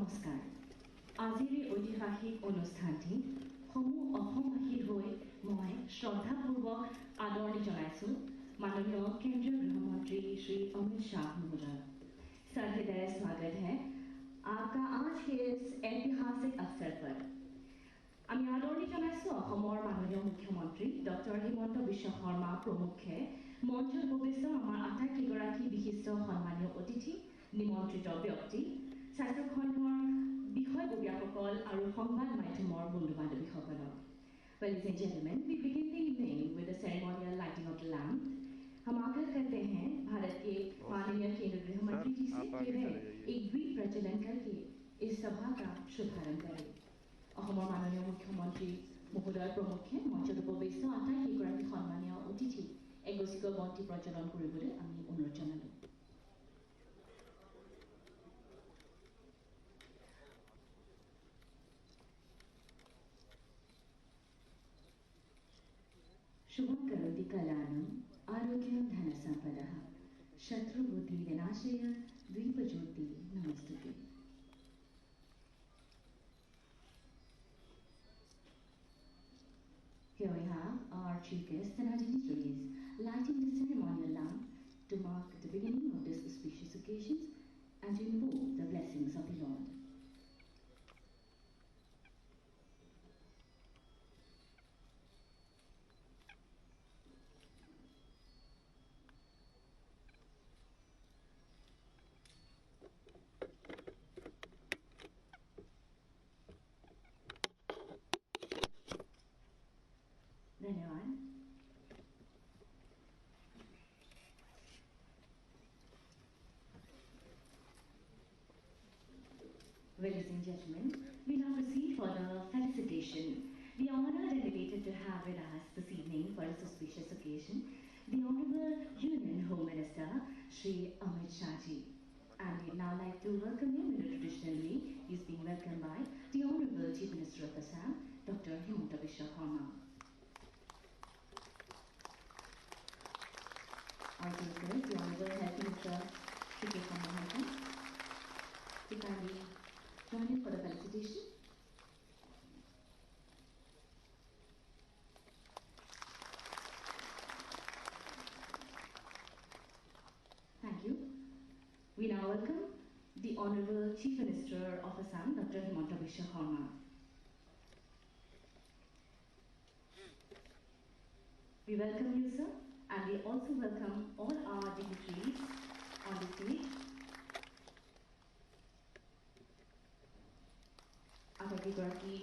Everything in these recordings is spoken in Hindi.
নমস্কাৰ। আজিৰ এই ঐতিহাসিক অনুষ্ঠানটি সমূহ অসমবাসীৰ হৈ মই শ্ৰদ্ধাপূৰ্বক আদৰণি জনাইছোঁ माननीय केंद्रीय गृहमंत्री श्री अमित शाह महोदय। सहृदय स्वागत है आपका आज के इस ऐतिहासिक अवसर पर। আমি আদৰণি জনাইছোঁ অসমৰ মাননীয় মুখ্যমন্ত্ৰী ডক্টৰ হিমন্ত বিশ্ব শৰ্মা প্ৰমুখ্যে মঞ্চত উপবিষ্ট আমাৰ আটাইকেইগৰাকী বিশিষ্ট সন্মানীয় অতিথি, নিমন্ত্ৰিত ব্যক্তি, স্বাস্থ্য খণ্ডৰ বিষয়ববীয়াসকল আৰু সংবাদ মাধ্যমৰ বন্ধু বান্ধৱীসকলক। Ladies and gentlemen, we begin the evening with the ceremonial lighting of the lamp. हम आग्रह करते हैं भारत के माननीय केंद्रीय गृह मंत्री जी से कि वे एक द्वीप प्रचलन करके इस सभा का शुभारंभ करें। অসমৰ মাননীয় মুখ্যমন্ত্ৰী মহোদয় প্ৰমুখ্যে মঞ্চত উপবিষ্ট আটাইকেইগৰাকী সন্মানীয় অতিথি এগছিকৈ বন্তি প্ৰজ্বলন কৰিবলৈ আমি অনুৰোধ জনালোঁ। शुभं करोति कलानं आरोग्यं धनसम्पदः शत्रुबुद्धि विनाशय द्वीपज्योति नमस्तुते। Here we have our chief guest and our dignitaries lighting the ceremonial lamp to mark the beginning of this auspicious occasion and to invoke the blessings of the Lord. धन्यवाद। Ladies and gentlemen, we now proceed for the felicitation. We are honored and elated to have with us this evening for this auspicious occasion the Honorable Union Home Minister Shri Amit Shah ji. And we'd now like to welcome him in a traditional way. He's being welcomed by the Honorable Chief Minister of Assam, Dr. Himanta Biswa Sarma. I take this, the Honorable Health Minister Shri Ketan Mahanta to kindly join in for the felicitation. Thank you. We now welcome the Honorable Chief Minister of Assam, Dr. Himanta Biswa Sarma. We welcome you, sir. And we also welcome all our dignitaries on the stage. আটাইকেইগৰাকী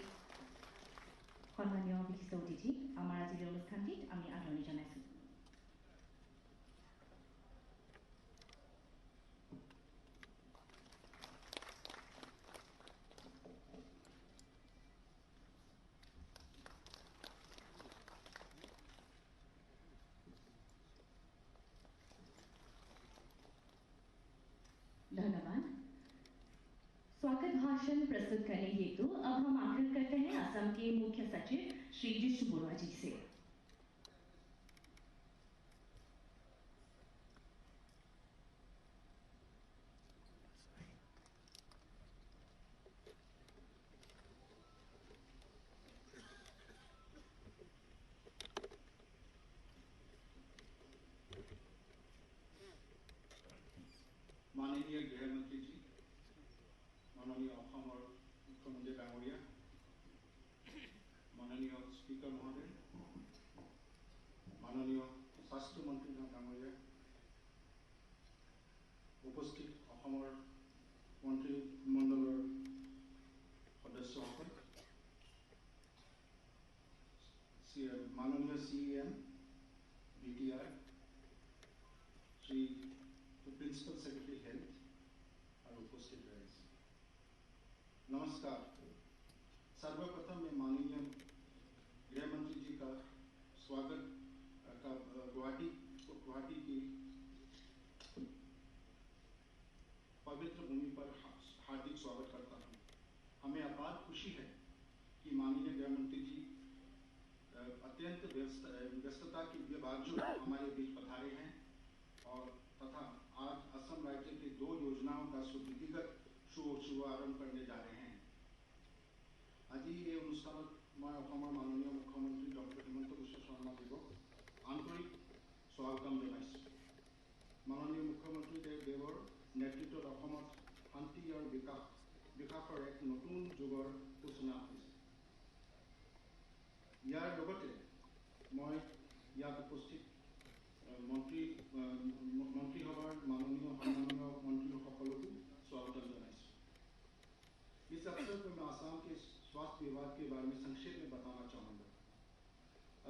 সন্মানীয় বিশিষ্ট অতিথি আমাৰ আজিৰ অনুষ্ঠানটিত আমি আদৰণি জনাইছোঁ। धन्यवाद। स्वागत भाषण प्रस्तुत करने हेतु अब हम आग्रह करते हैं असम के मुख्य सचिव श्री जिष्णु बरुआ जी से। माननीय गृह मंत्री जी, माननीय मुख्यमंत्री डांगरिया, माननीय स्पीकर महोदय, माननीय स्वास्थ्य मंत्री डांगरिया, उपस्थित मंत्रिमंडल सदस्य, माननीय CEM, DTR, Shri principal secretary health और उपस्थित रहे। नमस्कार। सर्वप्रथम मैं माननीय गृह मंत्री जी का स्वागत का गुवाहाटी की पवित्र भूमि पर हार्दिक स्वागत करता हूँ। हमें अपार खुशी है कि माननीय गृह मंत्री जी अत्यंत व्यस्तता के बावजूद हमारे बीच पधारे हैं और तथा आज असम राज्य की 2 योजनाओं का सुविधिगत शुभारम्भ करने जा रहे हैं। আজি এই অনুষ্ঠানত मैं माननीय मुख्यमंत्री डॉक्टर हिमंत विश्व शर्मा देवक आंतरिक स्वागतम जनाइছোঁ। माननीय मुख्यमंत्री देवर नेतृत्वत शांति और विकासर एक नतुन जुगर सूचना হৈছে। ইয়াৰ লগতে मैं ইয়াত उपस्थित মন্ত্ৰীসভাৰ माननीय सम्मानीय मंत्रीসকলকো स्वागत जनाइছোঁ। इस अवसर पर मैं आसाम के स्वास्थ्य विभाग के बारे में संक्षेप में बताना चाहूँगा।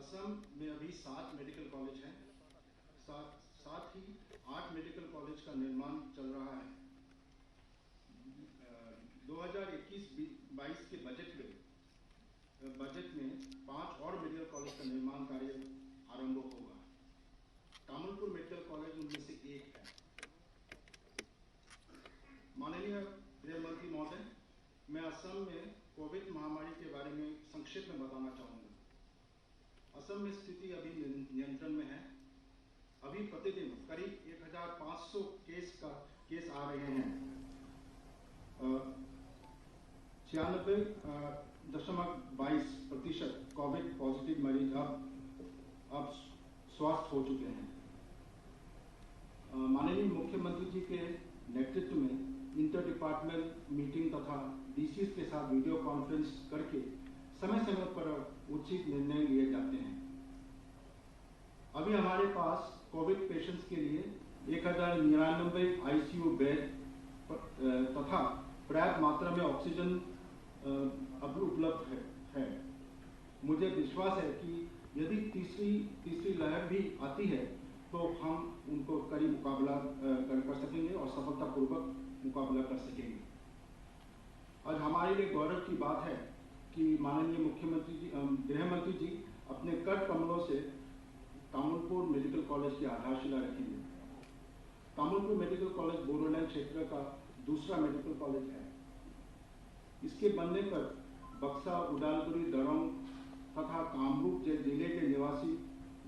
असम में अभी 7 मेडिकल कॉलेज हैं, साथ ही 8 मेडिकल कॉलेज का निर्माण चल रहा है। 2021-22 के बजट में 5 और मेडिकल कॉलेज का निर्माण कार्य आरंभ होगा। तामुलपुर मेडिकल कॉलेज उनमें से एक है। माननीय गृह मंत्री महोदय, मैं असम में कोविड महामारी के बारे में संक्षेप में बताना चाहूँगा। असम में स्थिति अभी नियंत्रण में है। अभी प्रतिदिन करीब 1500 केस आ रहे हैं। 96.22% कोविड पॉजिटिव मरीज अब स्वस्थ हो चुके हैं। माननीय मुख्यमंत्री जी के नेतृत्व में इंटर डिपार्टमेंट मीटिंग तथा डीसीज के साथ वीडियो कॉन्फ्रेंस करके समय समय पर उचित निर्णय लिए जाते हैं। अभी हमारे पास कोविड पेशेंट्स के लिए 1099 आईसीयू बेड तथा पर्याप्त मात्रा में ऑक्सीजन उपलब्ध है। मुझे विश्वास है कि यदि तीसरी लहर भी आती है तो हम उनको कड़ी मुकाबला कर सकेंगे और सफलतापूर्वक मुकाबला कर सकेंगे। आज हमारे लिए गौरव की बात है कि माननीय मुख्यमंत्री जी गृह मंत्री जी अपने कर कमलों से तामुलपुर मेडिकल कॉलेज की आधारशिला रखेंगे। तामुलपुर मेडिकल कॉलेज बोडोलैंड क्षेत्र का दूसरा मेडिकल कॉलेज है। इसके बनने पर बक्सा, उदालगुरी, दरंग तथा कामरूप जिले के निवासी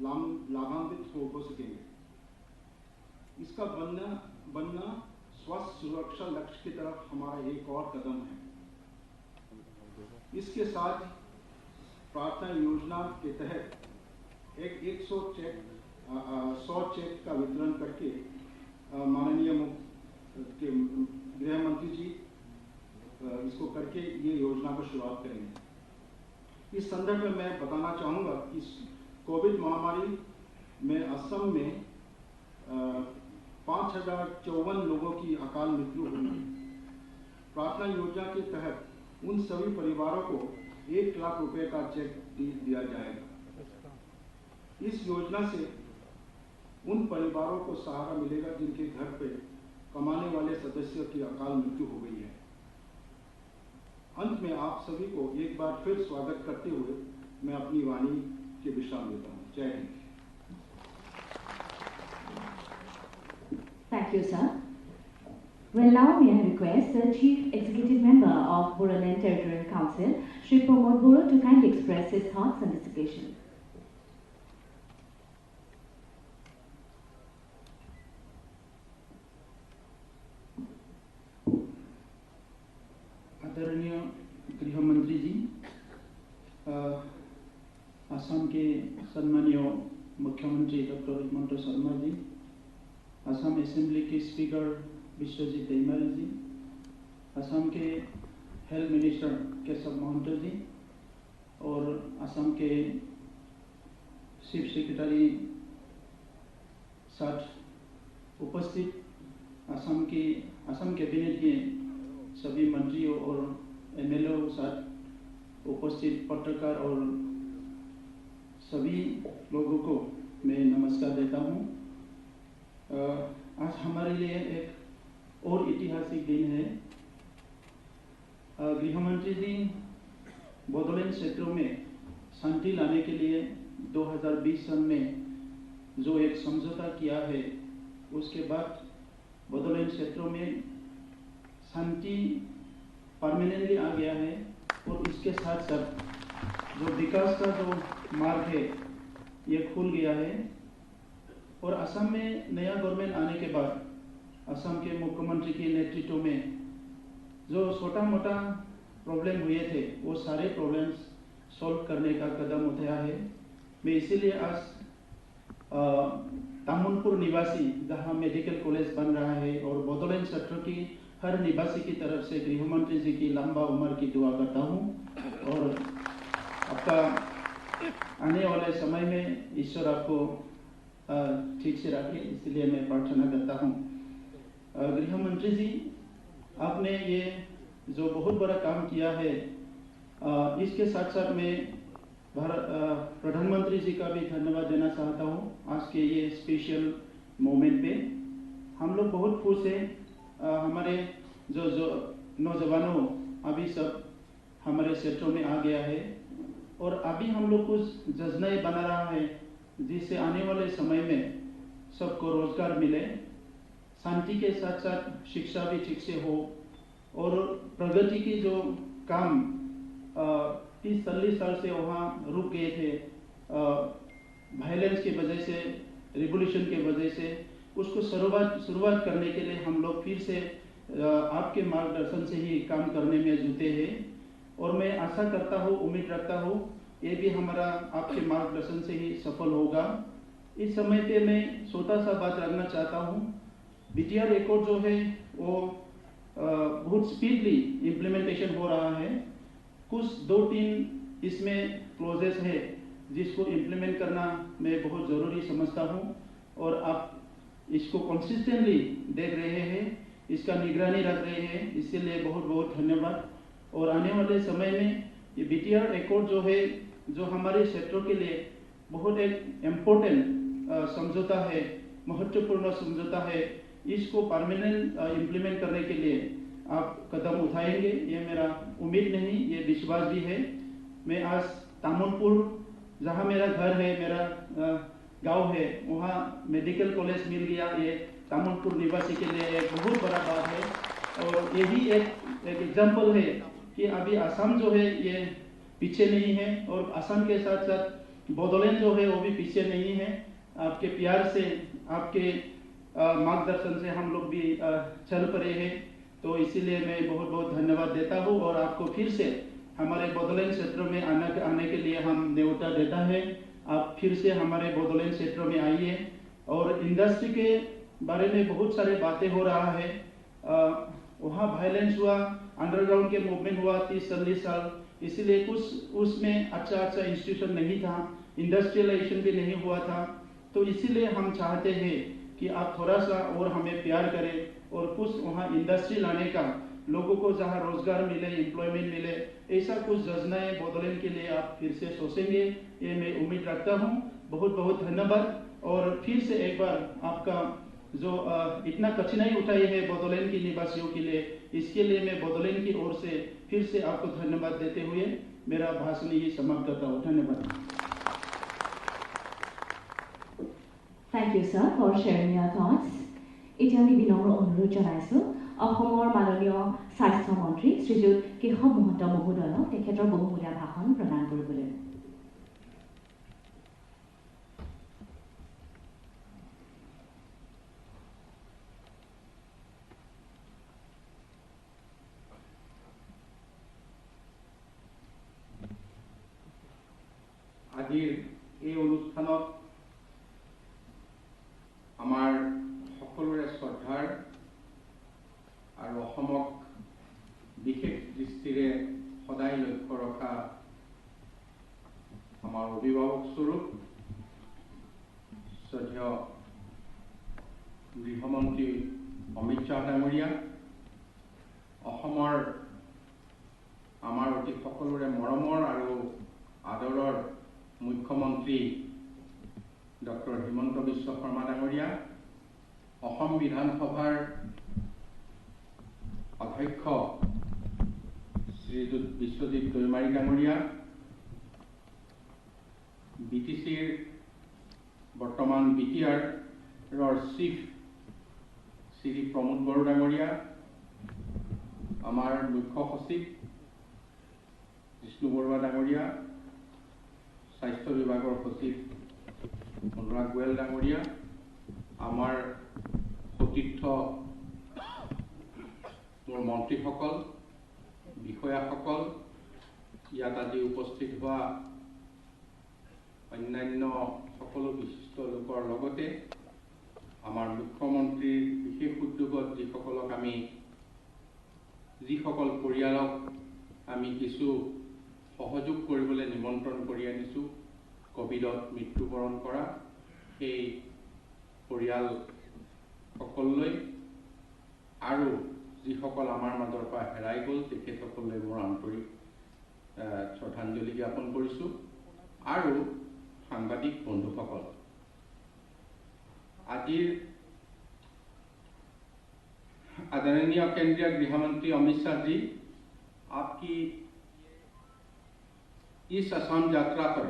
लाभान्वित हो सकेंगे। इसका बनना स्वास्थ्य सुरक्षा लक्ष्य की तरफ हमारा एक और कदम है। इसके साथ प्रार्थना योजना के तहत 100 चेक का वितरण करके माननीय गृह मंत्री जी इसको करके ये योजना को शुरुआत करेंगे। इस संदर्भ में मैं बताना चाहूँगा कि कोविड महामारी में असम में 5054 लोगों की अकाल मृत्यु हुई। प्रार्थना योजना के तहत उन सभी परिवारों को 1 लाख रुपए का चेक दिया जाएगा। इस योजना से उन परिवारों को सहारा मिलेगा जिनके घर पे कमाने वाले सदस्यों की अकाल मृत्यु हो गई है। अंत में आप सभी को एक बार फिर स्वागत करते हुए मैं अपनी वाणी के विश्राम लेता हूँ। जय Hind. Thank you, sir. Well, now may I request the Chief Executive Member of Bodoland Territorial Council, Shri Pramod Boro, to kindly express his thoughts on this occasion. आदरणीय गृह मंत्री जी, असम के सम्मानीय मुख्यमंत्री डॉक्टर हिमंत शर्मा जी, असम असेंबली के स्पीकर विश्वजीत दैमारी जी, असम के हेल्थ मिनिस्टर केशव महंत जी और असम के चीफ सेक्रेटरी साथ उपस्थित असम कैबिनेट के सभी मंत्रियों और एमएलए साथ उपस्थित पत्रकार और सभी लोगों को मैं नमस्कार देता हूँ। आज हमारे लिए एक और ऐतिहासिक दिन है। गृह मंत्री जी बोडोलैंड क्षेत्रों में शांति लाने के लिए 2020 सन में जो एक समझौता किया है, उसके बाद बोडोलैंड क्षेत्रों में शांति परमानेंटली आ गया है और इसके साथ साथ जो विकास का जो मार्ग है ये खुल गया है। और असम में नया गवर्नमेंट आने के बाद असम के मुख्यमंत्री के नेतृत्व में जो छोटा मोटा प्रॉब्लम हुए थे वो सारे प्रॉब्लम्स सॉल्व करने का कदम उठाया है। मैं इसीलिए आज तामुलपुर निवासी जहां मेडिकल कॉलेज बन रहा है और बोडोलैंड क्षेत्र की हर निवासी की तरफ से गृह मंत्री जी की लंबा उम्र की दुआ करता हूं और आपका आने वाले समय में ईश्वर आपको ठीक से रखे, इसलिए मैं प्रार्थना करता हूं। गृह मंत्री जी, आपने ये जो बहुत बड़ा काम किया है, इसके साथ साथ मैं प्रधानमंत्री जी का भी धन्यवाद देना चाहता हूँ। आज के ये स्पेशल मोमेंट पे हम लोग बहुत खुश हैं। हमारे जो नौजवानों अभी सब हमारे क्षेत्रों में आ गया है और अभी हम लोग कुछ योजनाएं बना रहा है जिससे आने वाले समय में सबको रोजगार मिले, शांति के साथ साथ शिक्षा भी ठीक से हो और प्रगति की जो काम 30-40 साल से वहाँ रुक गए थे वायलेंस की वजह से, रिवॉल्यूशन के वजह से, उसको शुरुआत करने के लिए हम लोग फिर से आपके मार्गदर्शन से ही काम करने में जुटे हैं और मैं आशा करता हूँ, उम्मीद रखता हूँ ये भी हमारा आपके मार्गदर्शन से ही सफल होगा। इस समय पे मैं छोटा सा बात रखना चाहता हूँ। BTR रिकॉर्ड जो है वो बहुत स्पीडली इम्प्लीमेंटेशन हो रहा है। कुछ 2-3 इसमें क्लोजेस है जिसको इम्प्लीमेंट करना मैं बहुत ज़रूरी समझता हूँ और आप इसको कंसिस्टेंटली देख रहे हैं, इसका निगरानी रख रहे हैं, इसलिए बहुत बहुत धन्यवाद। और आने वाले समय में ये BTR रिकॉर्ड जो है, जो हमारे क्षेत्रों के लिए बहुत एक इम्पोर्टेंट समझौता है, महत्वपूर्ण समझौता है, इसको परमानेंट इम्प्लीमेंट करने के लिए आप कदम उठाएंगे, ये मेरा उम्मीद नहीं, ये विश्वास भी है। मैं आज तामुलपुर, जहाँ मेरा घर है, मेरा गांव है, वहाँ मेडिकल कॉलेज मिल गया, ये तामुलपुर निवासी के लिए एक बहुत बड़ा बात है। और यही एक एग्जाम्पल है कि अभी असम जो है ये पीछे नहीं है और असम के साथ साथ बोडोलैंड जो है वो भी पीछे नहीं है। आपके प्यार से, आपके मार्गदर्शन से हम लोग भी चल पड़े हैं, तो इसीलिए मैं बहुत बहुत धन्यवाद देता हूँ और आपको फिर से हमारे बोडोलैंड क्षेत्र में आने के लिए हम न्योता देता है। आप फिर से हमारे बोडोलैंड क्षेत्र में आइए और इंडस्ट्री के बारे में बहुत सारे बातें हो रहा है। वहाँ वायलेंस हुआ, अंडरग्राउंड के मूवमेंट हुआ 30-40 साल, इसीलिए कुछ उसमें अच्छा इंस्टीट्यूशन नहीं था, इंडस्ट्रियलाइजेशन भी नहीं हुआ था। तो इसीलिए हम चाहते हैं कि आप थोड़ा सा और हमें प्यार करें और कुछ वहाँ इंडस्ट्री लाने का, लोगों को जहाँ रोजगार मिले, एम्प्लॉयमेंट मिले, ऐसा कुछ योजनाएं बोडोलैंड के लिए आप फिर से सोचेंगे, ये मैं उम्मीद रखता हूँ। बहुत बहुत धन्यवाद। और फिर से एक बार आपका जो इतना कठिनाई उठाई है बोडोलैंड के निवासियों के लिए, इसके लिए मैं बोडोलैंड की ओर से फिर से आपको धन्यवाद देते हुए मेरा भाषण यही समाप्त करता हूँ। धन्यवाद। Thank you, sir, for sharing your thoughts. এতিয়া আমি বিনম্ৰ অনুৰোধ জনাইছোঁ অসমৰ মাননীয় স্বাস্থ্য মন্ত্ৰী শ্ৰীযুত কেশৱ মহন্ত মহোদয়ক তেখেতৰ বহুমূলীয়া ভাষণ প্ৰদান কৰিবলৈ। আজিৰ এই অনুষ্ঠানত আমাৰ সকলোৰে শ্ৰদ্ধাৰ আৰু অসমক বিশেষ দৃষ্টিৰে সদায় লক্ষ্য ৰখা আমাৰ অভিভাৱক স্বৰূপ শ্ৰদ্ধেয় গৃহমন্ত্ৰী অমিত শ্বাহ ডাঙৰীয়া, অসমৰ আমাৰ অতি সকলোৰে মৰমৰ আৰু আদৰৰ মুখ্যমন্ত্ৰী ডক্টৰ হিমন্ত বিশ্ব শৰ্মা ডাঙৰীয়া, অসম বিধানসভাৰ অধ্যক্ষ শ্ৰীযুত বিশ্বজিৎ দৈমাৰী ডাঙৰীয়া, BTCৰ বৰ্তমান BTRৰ চিফ শ্ৰী প্ৰমোদ বড়ো ডাঙৰীয়া, আমাৰ মুখ্য সচিব বিষ্ণু বৰুৱা ডাঙৰীয়া, স্বাস্থ্য বিভাগৰ সচিব অনুৰাগ গোয়েল ডাঙৰীয়া, আমাৰ সতীৰ্থ মোৰ মন্ত্ৰীসকল, বিষয়াসকল, ইয়াত আজি উপস্থিত হোৱা অন্যান্য সকলো বিশিষ্ট লোকৰ লগতে আমাৰ মুখ্যমন্ত্ৰীৰ বিশেষ উদ্যোগত যিসকল পৰিয়ালক আমি কিছু সহযোগ কৰিবলৈ নিমন্ত্ৰণ কৰি আনিছোঁ, কোভিডত মৃত্যুবৰণ কৰা সেই পৰিয়ালসকললৈ আৰু যিসকল আমাৰ মাজৰ পৰা হেৰাই গ'ল তেখেতসকললৈ মোৰ আন্তৰিক শ্ৰদ্ধাঞ্জলি জ্ঞাপন কৰিছোঁ। আৰু সাংবাদিক বন্ধুসকল, আজিৰ आदरणीय केंद्रीय गृह मंत्री अमित शाह जी, आपकी इस असम यात्रा पर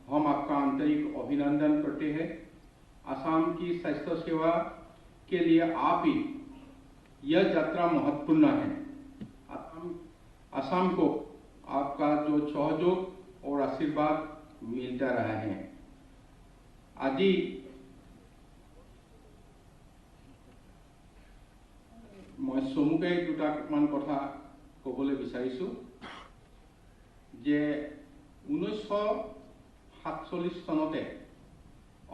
हम आपका आंतरिक अभिनंदन करते हैं। असम की स्वास्थ्य सेवा के लिए आप ही यह यात्रा महत्वपूर्ण है। असम को आपका जो सहयोग और आशीर्वाद मिलता रहा है। आज मैं चमुके दुटामान कथा कबले विचारिছোঁ जे 1947 सनते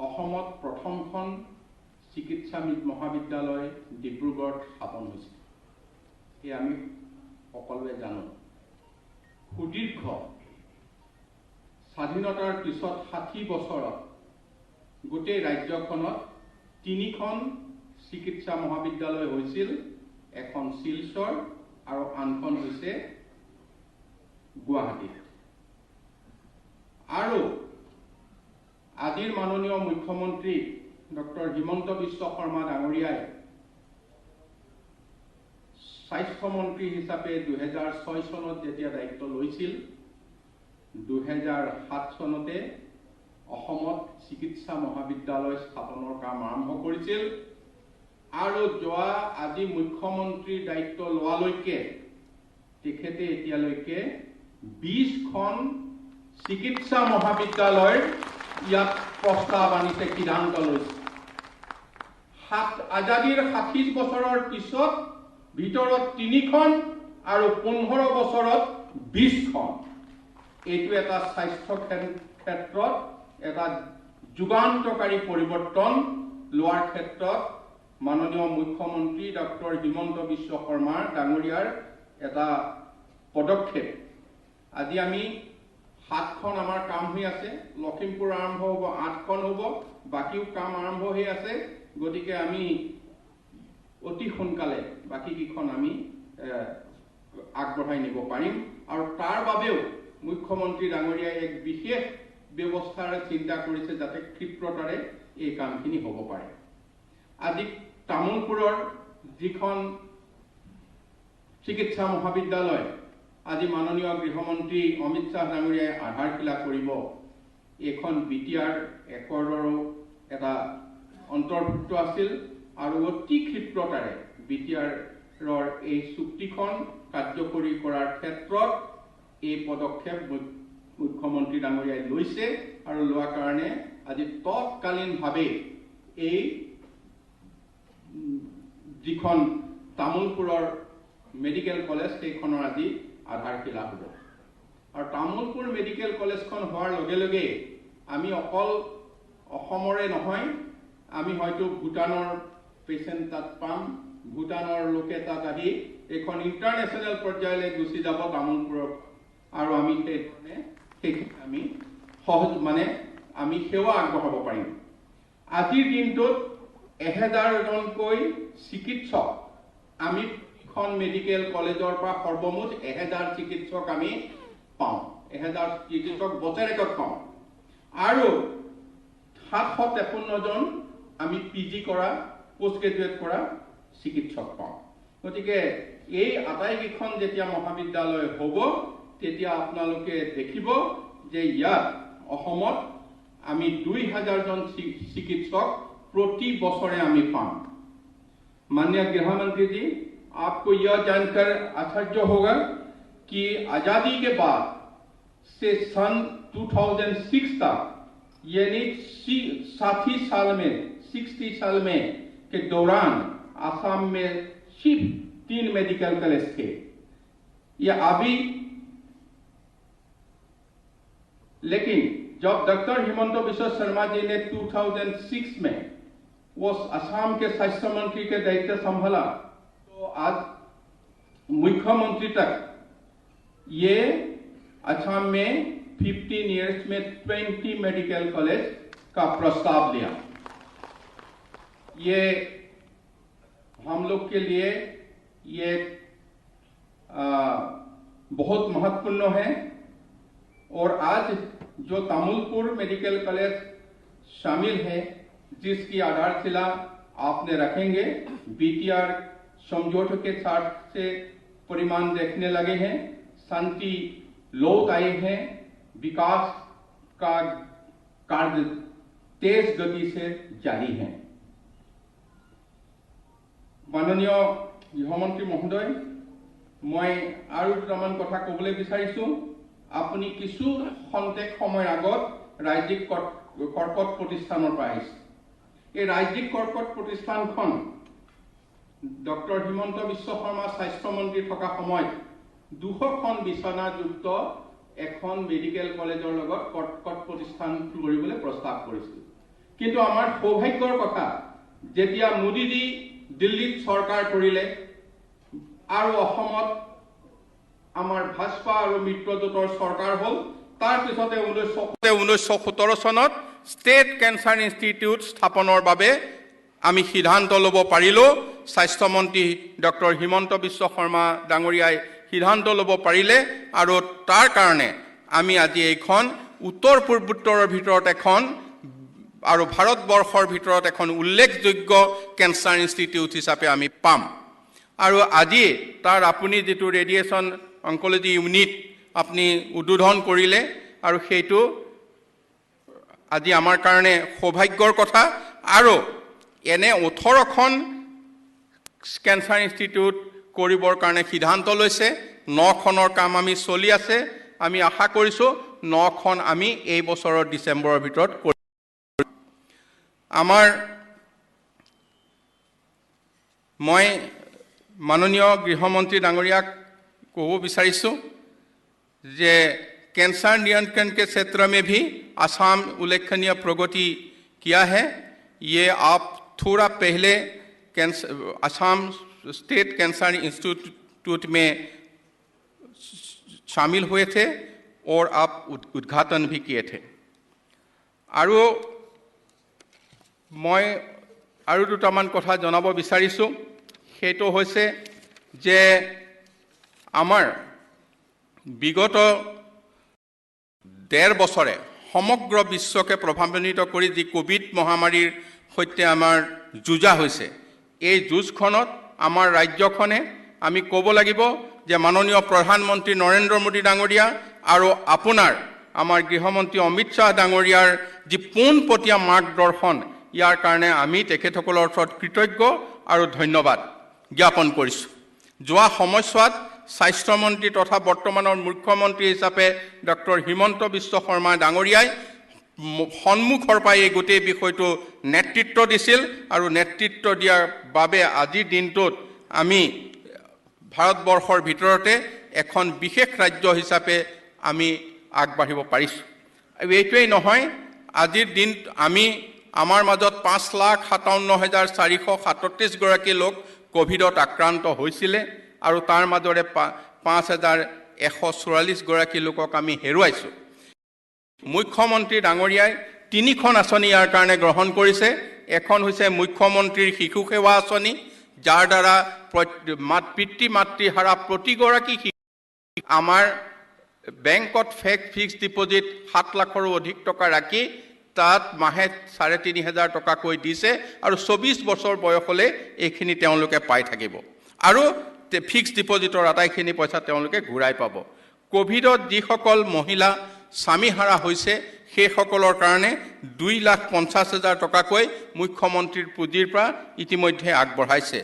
অসমত প্ৰথমখন চিকিৎসা মহাবিদ্যালয় ডিব্ৰুগড়ত স্থাপন হৈছিল। এই আমি সকলোৱে জানো। সুদীৰ্ঘ স্বাধীনতাৰ পিছত 60 বছৰত গোটেই ৰাজ্যখনত 3খন চিকিৎসা মহাবিদ্যালয় হৈছিল। এখন শিলচৰ আৰু আনখন হৈছে গুৱাহাটী। আৰু আজিৰ মাননীয় মুখ্যমন্ত্ৰী ডক্টৰ হিমন্ত বিশ্ব শৰ্মা ডাঙৰীয়াই স্বাস্থ্য মন্ত্ৰী হিচাপে 2006 চনত যেতিয়া দায়িত্ব লৈছিল, 2007 চনতে অসমত চিকিৎসা মহাবিদ্যালয় স্থাপনৰ কাম আৰম্ভ কৰিছিল। আৰু যোৱা আজি মুখ্যমন্ত্ৰীৰ দায়িত্ব লোৱালৈকে তেখেতে এতিয়ালৈকে 20খন চিকিৎসা মহাবিদ্যালয়ৰ ইয়াত প্ৰস্তাৱ আনিছে, সিদ্ধান্ত লৈছে। আজাদীৰ 60 বছৰৰ পিছত ভিতৰত 3খন আৰু 15 বছৰত 20খন। এইটো এটা স্বাস্থ্য ক্ষেত্ৰত এটা যুগান্তকাৰী পৰিৱৰ্তন লোৱাৰ ক্ষেত্ৰত মাননীয় মুখ্যমন্ত্ৰী ডক্টৰ হিমন্ত বিশ্ব শৰ্মা ডাঙৰীয়াৰ এটা পদক্ষেপ। আজি আমি 7খন আমাৰ কাম হৈ আছে। লখিমপুৰ আৰম্ভ হ'ব, 8খন হ'ব, বাকিও কাম আৰম্ভ হৈ আছে। গতিকে আমি অতি সোনকালে বাকি কিখন আমি আগবঢ়াই নিব পাৰিম। আৰু তাৰ বাবেও মুখ্যমন্ত্ৰী ডাঙৰীয়াই এক বিশেষ ব্যৱস্থাৰ চিন্তা কৰিছে যাতে ক্ষিপ্ৰতাৰে এই কামখিনি হ'ব পাৰে। আজি তামুলপুৰৰ যিখন চিকিৎসা মহাবিদ্যালয় আজি মাননীয় গৃহমন্ত্ৰী অমিত শাহ ডাঙৰীয়াই আধাৰশিলা কৰিব, এইখন বিটিআৰ একৰ্ডৰো এটা অন্তৰ্ভুক্ত আছিল। আৰু অতি ক্ষিপ্ৰতাৰে বিটিআৰৰ এই চুক্তিখন কাৰ্যকৰী কৰাৰ ক্ষেত্ৰত এই পদক্ষেপ মুখ্যমন্ত্ৰী ডাঙৰীয়াই লৈছে। আৰু লোৱাৰ কাৰণে আজি তৎকালীনভাৱে এই যিখন তামুলপুৰৰ মেডিকেল কলেজ সেইখনৰ আজি আধাৰশিলা হ'ব। আৰু তামুলপুৰ মেডিকেল কলেজখন হোৱাৰ লগে লগে আমি অকল অসমৰে নহয়, আমি হয়তো ভূটানৰ পেচেণ্ট তাত পাম। ভূটানৰ লোকে তাত আহি এইখন ইণ্টাৰনেশ্যনেল পৰ্যায়লৈ গুচি যাব তামুলপুৰৰ। আৰু আমি সেইধৰণে আমি আমি সেৱা আগবঢ়াব পাৰিম। আজিৰ দিনটোত 1000জনকৈ চিকিৎসক আমি এখন মেডিকেল কলেজৰ পৰা সৰ্বমুঠ 1000 চিকিৎসক আমি পাওঁ। 1000 চিকিৎসক বছৰেকত পাওঁ। আৰু 753জন আমি পিজি কৰা, পোষ্ট গ্ৰেজুৱেট কৰা চিকিৎসক পাওঁ। গতিকে এই আটাইকেইখন যেতিয়া মহাবিদ্যালয় হ'ব তেতিয়া আপোনালোকে দেখিব যে ইয়াত অসমত আমি 2000জন চিকিৎসক प्रति बछरे आमी पाम। माननीय गृह मंत्री जी, आपको यह जानकर आश्चर्य होगा कि आजादी के बाद से सन 2006 तक यानी 60 साल में के दौरान आसाम में सिर्फ 3 मेडिकल कॉलेज थे। ये अभी, लेकिन जब डॉक्टर हिमंत बिश्व शर्मा जी ने 2006 में वो असम के स्वास्थ्य मंत्री के दायित्व संभाला, तो आज मुख्यमंत्री तक ये असम में 15 इयर्स में 20 मेडिकल कॉलेज का प्रस्ताव लिया। ये हम लोग के लिए ये बहुत महत्वपूर्ण है। और आज जो तामुलपुर मेडिकल कॉलेज शामिल है, जिसकी आधारशिला आपने रखेंगे, बीटीआर समझौते के साथ से परिमाण देखने लगे हैं, शांति लौट आए हैं, विकास का कार्य तेज गति से जारी है। माननीय गृहमंत्री महोदय, मैं और दुटामान कथा कबले विचारिছো। अपनी किछु खन्तेक समय आगत राज्यिक कर्कट प्रतिष्ठाনৰ পৰা আহিছে। এই राज्यिक कर्कट प्रतिष्ठानখন डॉक्टर हिमंत बिश्व शर्मा स्वास्थ्य मंत्री थका समय 200খন বিছনাযুক্ত এখন মেডিকেল কলেজৰ লগত कर्कट प्रतिष्ठान কৰিবলৈ প্ৰস্তাৱ কৰিছিল। কিন্তু আমাৰ সৌভাগ্যৰ কথা, যেতিয়া মোদীজী দিল্লীত চৰকাৰ কৰিলে আৰু অসমত আমাৰ ভাজপা আৰু মিত্ৰজোঁটৰ চৰকাৰ হ'ল, তাৰ পিছতে 1917 চনত ষ্টেট কেন্সাৰ ইনষ্টিটিউট স্থাপনৰ বাবে আমি সিদ্ধান্ত ল'ব পাৰিলোঁ। স্বাস্থ্যমন্ত্ৰী ডক্টৰ হিমন্ত বিশ্ব শৰ্মা ডাঙৰীয়াই সিদ্ধান্ত ল'ব পাৰিলে, আৰু তাৰ কাৰণে আমি আজি এইখন উত্তৰ পূৰ্বোত্তৰৰ ভিতৰত এখন আৰু ভাৰতবৰ্ষৰ ভিতৰত এখন উল্লেখযোগ্য কেন্সাৰ ইনষ্টিটিউট হিচাপে আমি পাম। আৰু আজি তাৰ আপুনি যেটো ৰেডিয়েশ্যন অংকোলজি ইউনিট আপুনি উদ্বোধন কৰিলে, আৰু সেইটো আজি আমাৰ কাৰণে সৌভাগ্যৰ কথা। আৰু এনে 18খন কেন্সাৰ ইনষ্টিটিউট কৰিবৰ কাৰণে সিদ্ধান্ত লৈছে। 9খনৰ কাম আমি চলি আছে। আমি আশা কৰিছোঁ 9খন আমি এই বছৰৰ ডিচেম্বৰৰ ভিতৰত কৰিম। মই माननीय गृहमंत्री डांगरिया कब विचारिছোঁ जे कैंसर नियंत्रण के क्षेत्र में भी असम उल्लेखनीय प्रगति किया है। ये आप थोड़ा पहले असम स्टेट कैंसर इंस्टीट्यूट में शामिल हुए थे और आप उद्घाटन भी किए थे। और मैं और दुटामान कथा जनाब विचारिছোঁ। সেইটো হৈছে যে আমাৰ বিগত 1.5 বছৰে সমগ্ৰ বিশ্বকে প্ৰভাৱান্বিত কৰি যি কোভিড মহামাৰীৰ সৈতে আমাৰ যুঁজা হৈছে, এই যুঁজখনত আমাৰ ৰাজ্যখনে আমি ক'ব লাগিব যে মাননীয় প্ৰধানমন্ত্ৰী নৰেন্দ্ৰ মোদী ডাঙৰীয়া আৰু আপোনাৰ আমাৰ গৃহমন্ত্ৰী অমিত শ্বাহ ডাঙৰীয়াৰ যি পোনপটীয়া মাৰ্গদৰ্শন, ইয়াৰ কাৰণে আমি তেখেতসকলৰ ওচৰত কৃতজ্ঞ আৰু ধন্যবাদ জ্ঞাপন কৰিছোঁ। যোৱা সময়ছোৱাত স্বাস্থ্যমন্ত্ৰী তথা বৰ্তমানৰ মুখ্যমন্ত্ৰী হিচাপে ডক্টৰ হিমন্ত বিশ্ব শৰ্মা ডাঙৰীয়াই সন্মুখৰ পৰাই এই গোটেই বিষয়টো নেতৃত্ব দিছিল, আৰু নেতৃত্ব দিয়াৰ বাবে আজিৰ দিনটোত আমি ভাৰতবৰ্ষৰ ভিতৰতে এখন বিশেষ ৰাজ্য হিচাপে আমি আগবাঢ়িব পাৰিছোঁ। আৰু এইটোৱেই নহয়, আজিৰ দিন আমি আমাৰ মাজত 5,57,437 গৰাকী লোক কোভিডত আক্ৰান্ত হৈছিলে, আৰু তাৰ মাজৰে 5,144 গৰাকী লোকক আমি হেৰুৱাইছোঁ। মুখ্যমন্ত্ৰী ডাঙৰীয়াই 3খন আঁচনি ইয়াৰ কাৰণে গ্ৰহণ কৰিছে। এখন হৈছে মুখ্যমন্ত্ৰীৰ শিশু সেৱা আঁচনি, যাৰ দ্বাৰা পিতৃ মাতৃহাৰা প্ৰতিগৰাকী আমাৰ বেংকত ফিক্সড ডিপজিট 7 লাখৰো অধিক টকা ৰাখি তাত মাহে 3,500 টকাকৈ দিছে, আৰু 24 বছৰ বয়সলে এইখিনি তেওঁলোকে পাই থাকিব, আৰু ফিক্সড ডিপজিটৰ আটাইখিনি পইচা তেওঁলোকে ঘূৰাই পাব। কোভিডত যিসকল মহিলা স্বামীহাৰা হৈছে, সেইসকলৰ কাৰণে 2,50,000 টকাকৈ মুখ্যমন্ত্ৰীৰ পুঁজিৰ পৰা ইতিমধ্যে আগবঢ়াইছে।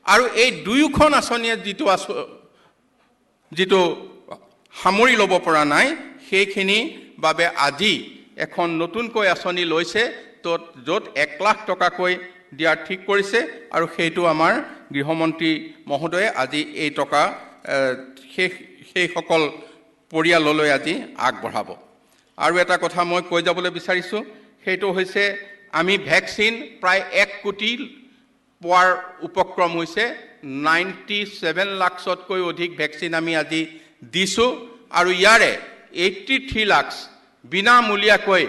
আৰু এই দুয়োখন আঁচনিয়ে যিটো সামৰি ল'ব পৰা নাই, সেইখিনি বাবে আজি এখন নতুনকৈ আঁচনি লৈছে, য'ত 1 লাখ টকাকৈ দিয়াৰ ঠিক কৰিছে, আৰু সেইটো আমাৰ গৃহমন্ত্ৰী মহোদয়ে আজি এই টকা সেইসকল পৰিয়াললৈ আজি আগবঢ়াব। আৰু এটা কথা মই কৈ যাবলৈ বিচাৰিছোঁ, সেইটো হৈছে আমি ভেকচিন প্ৰায় 1 কোটি পোৱাৰ উপক্ৰম হৈছে। 97 লাখতকৈ অধিক ভেকচিন আমি আজি দিছোঁ আৰু ইয়াৰে 83 লাখ বিনামূলীয়াকৈ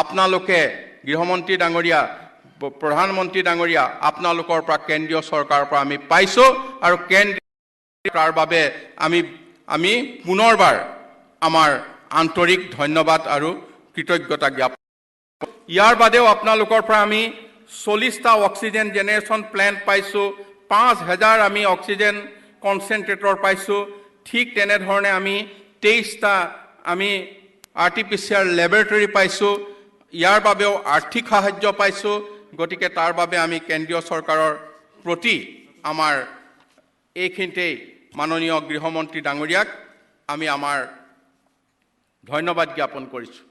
আপোনালোকে গৃহমন্ত্ৰী ডাঙৰীয়া, প্ৰধানমন্ত্ৰী ডাঙৰীয়া, আপোনালোকৰ পৰা কেন্দ্ৰীয় চৰকাৰৰ পৰা আমি পাইছোঁ আৰু তাৰ বাবে আমি পুনৰবাৰ আমাৰ আন্তৰিক ধন্যবাদ আৰু কৃতজ্ঞতা জ্ঞাপন। ইয়াৰ বাদেও আপোনালোকৰ পৰা আমি 40টা অক্সিজেন জেনেৰেশ্যন প্লেণ্ট পাইছোঁ, 5000 আমি অক্সিজেন কনচেনট্ৰেটৰ পাইছোঁ। ঠিক তেনেধৰণে আমি 23টা আমি আৰ্টিফিচিয়েল লেবৰেটৰী পাইছোঁ। ইয়াৰ বাবেও আৰ্থিক সাহায্য পাইছোঁ। গতিকে তাৰ বাবে আমি কেন্দ্ৰীয় চৰকাৰৰ প্ৰতি আমাৰ এইখিনিতেই মাননীয় গৃহমন্ত্ৰী ডাঙৰীয়াক আমি আমাৰ ধন্যবাদ জ্ঞাপন কৰিছোঁ।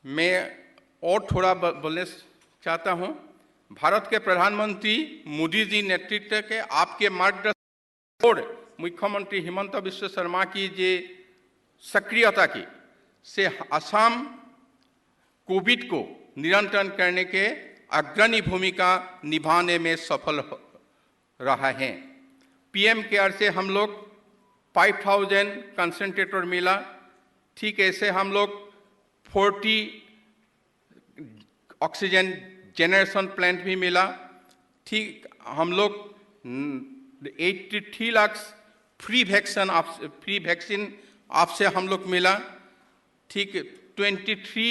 मैं और थोड़ा बोलना चाहता हूँ। भारत के प्रधानमंत्री मोदी जी नेतृत्व के आपके मार्गदर्शन और मुख्यमंत्री हिमंत बिश्व शर्मा की जे सक्रियता की से असम कोविड को नियंत्रण करने के अग्रणी भूमिका निभाने में सफल रहा है। पीएम केयर से हम लोग 5000 कंसंट्रेटर मिला। ठीक ऐसे हम लोग 40 ऑक्सीजन जेनरेशन प्लांट भी मिला। ठीक हम लोग 83 लाख फ्री वैक्सीन आपसे हम लोग मिला। ठीक 23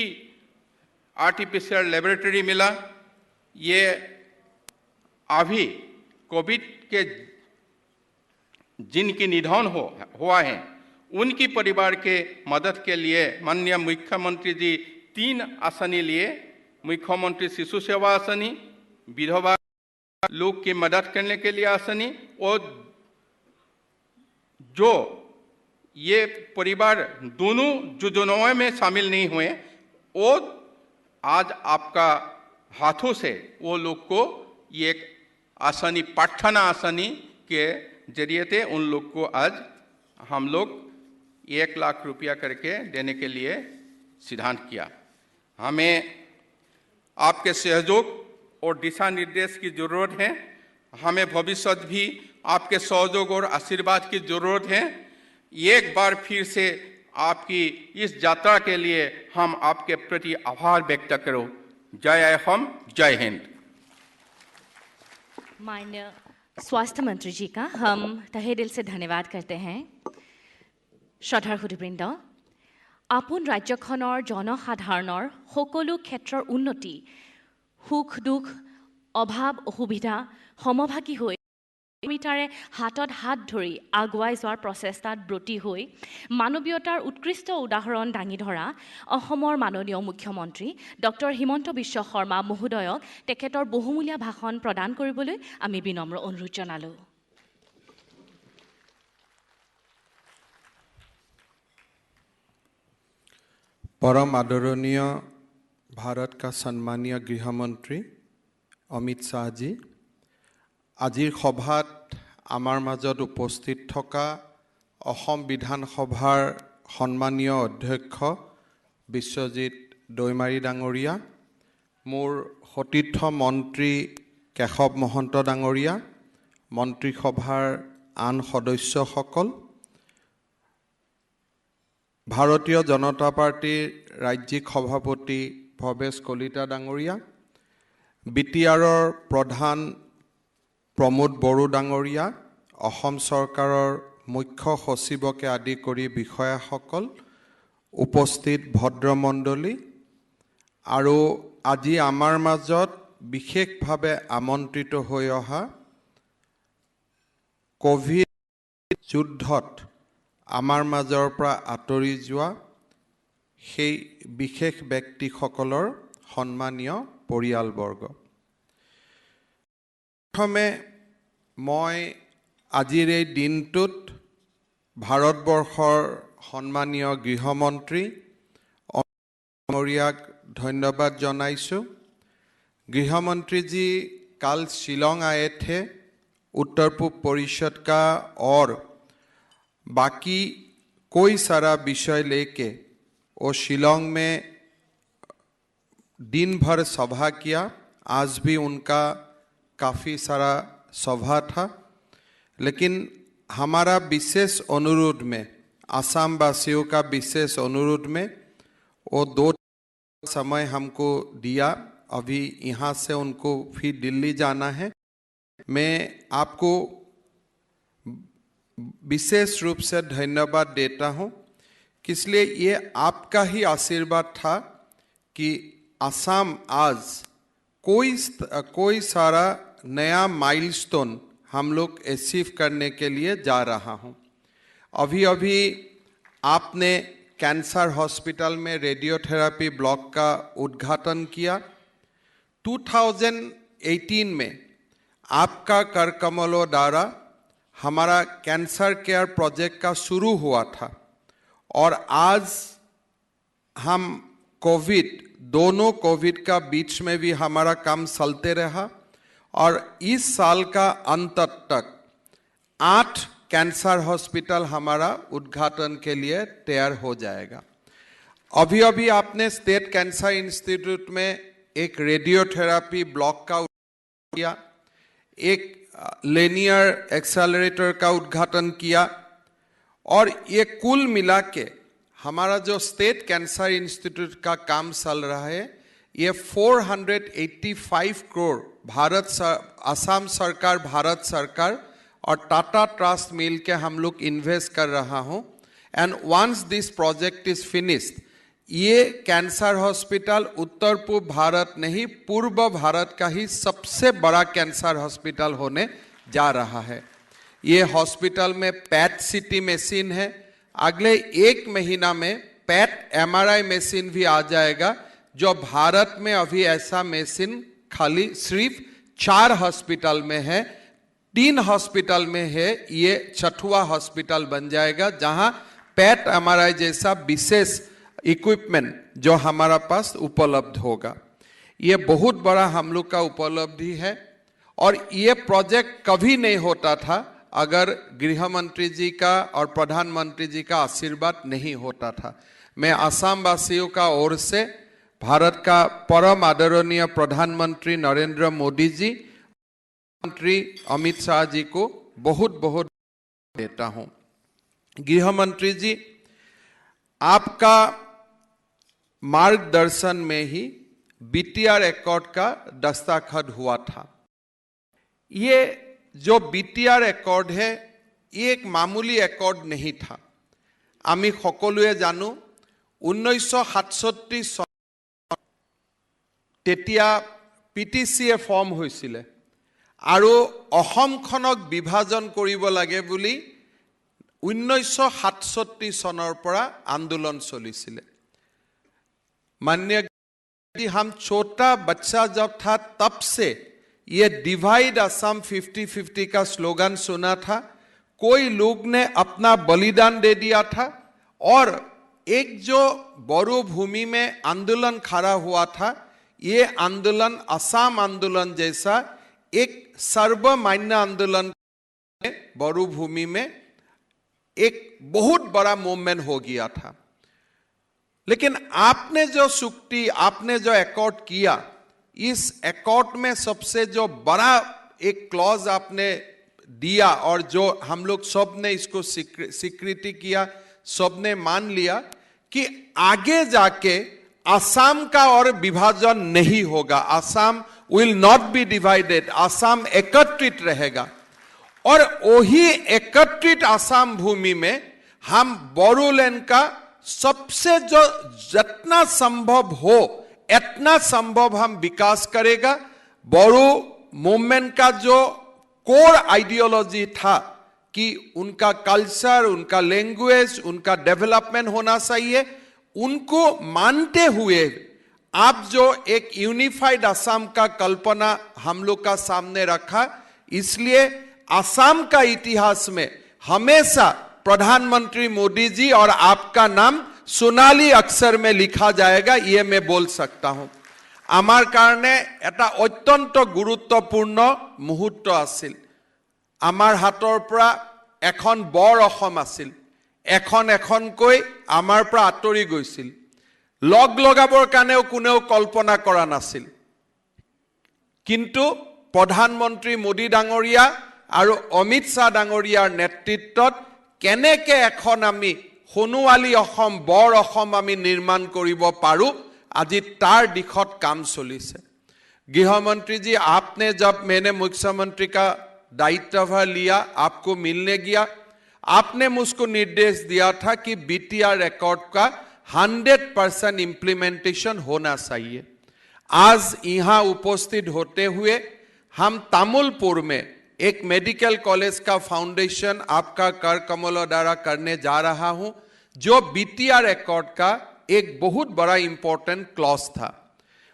आर्टिफिशियल लेबोरेटरी मिला। ये अभी कोविड के जिनकी निधन हुआ है उनकी परिवार के मदद के लिए माननीय मुख्यमंत्री जी 3 आसनी लिए। मुख्यमंत्री शिशु सेवा आसनी, विधवा लोग की मदद करने के लिए आसनी, और जो ये परिवार दोनों योजनाओं में शामिल नहीं हुए वो आज आपका हाथों से वो लोग को ये एक आसनी, प्रार्थना आसनी के जरिए थे उन लोग को आज हम लोग 1 लाख रुपया करके देने के लिए सिद्धांत किया। हमें आपके सहयोग और दिशा निर्देश की ज़रूरत है। हमें भविष्य भी आपके सहयोग और आशीर्वाद की ज़रूरत है। एक बार फिर से आपकी इस यात्रा के लिए हम आपके प्रति आभार व्यक्त करो। जय असम, जय हिंद। माननीय स्वास्थ्य मंत्री जी का हम तहे दिल से धन्यवाद करते हैं। শ্ৰদ্ধাৰ সুধীবৃন্দ, আপোন ৰাজ্যখনৰ জনসাধাৰণৰ সকলো ক্ষেত্ৰৰ উন্নতি, সুখ দুখ, অভাৱ অসুবিধা সমভাগী হৈ মিটাৰে হাতত হাত ধৰি আগুৱাই যোৱাৰ প্ৰচেষ্টাত ব্ৰতী হৈ মানৱীয়তাৰ উৎকৃষ্ট উদাহৰণ দাঙি ধৰা অসমৰ মাননীয় মুখ্যমন্ত্ৰী ডক্টৰ হিমন্ত বিশ্ব শৰ্মা মহোদয়ক তেখেতৰ বহুমূলীয়া ভাষণ প্ৰদান কৰিবলৈ আমি বিনম্ৰ অনুৰোধ জনালোঁ। परम आदरणीय भारत का सम्मानीय गृहमंत्री अमित शाह जी, आजिर सभात आमार मजत उपस्थित थका असम विधानसभार सम्मानीय अध्यक्ष विश्वजित दৈমাৰী डांगरिया, मोर सतीर्थ मंत्री केशव महंत डांगरिया, मंत्रीसभार आन सदस्यসকল, भारतीय जनता पार्टीर राज्यिक सभापति भवेश कलिता डांगरिया, बीटीआरर प्रधान प्रमोद बड़ो डांगरिया, असम सरकारों मुख्य सचिवके आदि करी विषयाসকল, उपस्थित भद्रमंडली और আজি आमार मजत विशेषभावे आमंत्रित हो अहा कोविड युद्धत आमार मजर পৰা आतरी जोৱা সেই विशेष ব্যক্তিসকলৰ सम्मानीय परियालबर्ग, प्रथमे मैं आजिर এই दिनटुत भारतवर्षर सम्मानीय गृहमंत्री डांगरियाक धन्यवाद जनाइছোঁ। गृहमंत्री जी काल शिलंग आए थे, उत्तर पूर्व परिषद का और बाकी कोई सारा विषय लेके वो शिलोंग में दिन भर सभा किया। आज भी उनका काफ़ी सारा सभा था, लेकिन हमारा विशेष अनुरोध में, आसाम वासियों का विशेष अनुरोध में वो 2 समय हमको दिया। अभी यहाँ से उनको फिर दिल्ली जाना है। मैं आपको विशेष रूप से धन्यवाद देता हूँ, इसलिए ये आपका ही आशीर्वाद था कि असम आज कोई सारा नया माइलस्टोन हम लोग अचीव करने के लिए जा रहा हूँ। अभी आपने कैंसर हॉस्पिटल में रेडियोथेरेपी ब्लॉक का उद्घाटन किया। 2018 में आपका कर कमलों द्वारा हमारा कैंसर केयर प्रोजेक्ट का शुरू हुआ था और आज हम दोनों कोविड का बीच में भी हमारा काम चलते रहा और इस साल का अंत तक 8 कैंसर हॉस्पिटल हमारा उद्घाटन के लिए तैयार हो जाएगा। अभी आपने स्टेट कैंसर इंस्टीट्यूट में एक रेडियोथेरेपी ब्लॉक का उद्घाटन किया, एक लिनियर एक्सेलरेटर का उद्घाटन किया और ये कुल मिला के हमारा जो स्टेट कैंसर इंस्टीट्यूट का काम चल रहा है, ये 485 करोड़ असम सरकार, भारत सरकार और टाटा ट्रस्ट मिल के हम लोग इन्वेस्ट कर रहा हूँ। And once this project is finished, ये कैंसर हॉस्पिटल उत्तर पूर्व भारत नहीं, पूर्व भारत का ही सबसे बड़ा कैंसर हॉस्पिटल होने जा रहा है। ये हॉस्पिटल में पैट सीटी मशीन है। अगले 1 महीना में पैट MRI मशीन भी आ जाएगा, जो भारत में अभी ऐसा मशीन खाली सिर्फ 4 हॉस्पिटल में है। 3 हॉस्पिटल में है, ये 6वां हॉस्पिटल बन जाएगा जहां पैट MRI जैसा विशेष इक्विपमेंट जो हमारा पास उपलब्ध होगा। ये बहुत बड़ा हम लोग का उपलब्धि है और ये प्रोजेक्ट कभी नहीं होता था अगर गृह मंत्री जी का और प्रधानमंत्री जी का आशीर्वाद नहीं होता था। मैं असम वासियों का ओर से भारत का परम आदरणीय प्रधानमंत्री नरेंद्र मोदी जी, मंत्री अमित शाह जी को बहुत बहुत देता हूं। गृह मंत्री जी, आपका मार्गदर्शन में ही BTR एकॉर्ड का दस्तखत हुआ था। ये जो BTR एकॉर्ड है, ये एक मामूली एकॉर्ड नहीं था। आमी সকলোৱে জানো 1967 চনত তেতিয়া PTCA ফৰ্ম হৈছিলে আৰু অসমখনক বিভাজন কৰিব লাগে বুলি 1967 চনৰ পৰা আন্দোलन চলিছিলে। माननीय, हम छोटा बच्चा जब था तब से ये डिवाइड असम 50-50 का स्लोगन सुना था। कोई लोग ने अपना बलिदान दे दिया था और एक जो बोरो भूमि में आंदोलन खड़ा हुआ था, ये आंदोलन असम आंदोलन जैसा एक सर्वमान्य आंदोलन बोरो भूमि में एक बहुत बड़ा मूवमेंट हो गया था। लेकिन आपने जो चुक्ति, आपने जो एकॉर्ड किया, इस एकॉर्ड में सबसे जो बड़ा एक क्लॉज आपने दिया और जो हम लोग सब ने इसको स्वीकृति किया, सब ने मान लिया कि आगे जाके असम का और विभाजन नहीं होगा। Assam will not be divided, Assam एकत्रित रहेगा और वही एकत्रित असम भूमि में हम बोडोलैंड का सबसे जो जितना संभव हो इतना संभव हम विकास करेगा। बोडो मूवमेंट का जो कोर आइडियोलॉजी था कि उनका कल्चर, उनका लैंग्वेज, उनका डेवलपमेंट होना चाहिए, उनको मानते हुए आप जो एक यूनिफाइड असम का कल्पना हम लोग का सामने रखा, इसलिए असम का इतिहास में हमेशा प्रधानमंत्री मोदी जी और आपका नाम सोनाली अक्षर में लिखा जाएगा, ये मैं बोल सकता हूं। आमार कारणे एटा अत्यंत गुरुत्वपूर्ण मुहूर्त आसिल। আমাৰ হাতৰ পৰা এখন বৰ অসম আছিল, এখন এখনকৈ আমাৰ পৰা আঁতৰি গৈছিল, লগ লগাবৰ কাৰণেও কোনেও কল্পনা কৰা নাছিল। কিন্তু প্ৰধানমন্ত্ৰী মোদী ডাঙৰীয়া আৰু অমিত শ্বাহ ডাঙৰীয়াৰ নেতৃত্বত কেনেকৈ এখন আমি সোণোৱালী অসম, বৰ অসম আমি নিৰ্মাণ কৰিব পাৰোঁ, আজি তাৰ দিশত কাম চলিছে। गृहमंत्री जी, आपने जब मैंने मुख्यमंत्री का दायित्वभार लिया, आपको मिलने गया, आपने मुझको निर्देश दिया था कि बीटीआर रिकॉर्ड का 100% इम्प्लीमेंटेशन होना चाहिए। आज यहाँ उपस्थित होते हुए हम तामुलपुर में एक मेडिकल कॉलेज का फाउंडेशन आपका कर कमलों द्वारा करने जा रहा हूँ, जो बीटीआर रिकॉर्ड का एक बहुत बड़ा इंपॉर्टेंट क्लॉज था।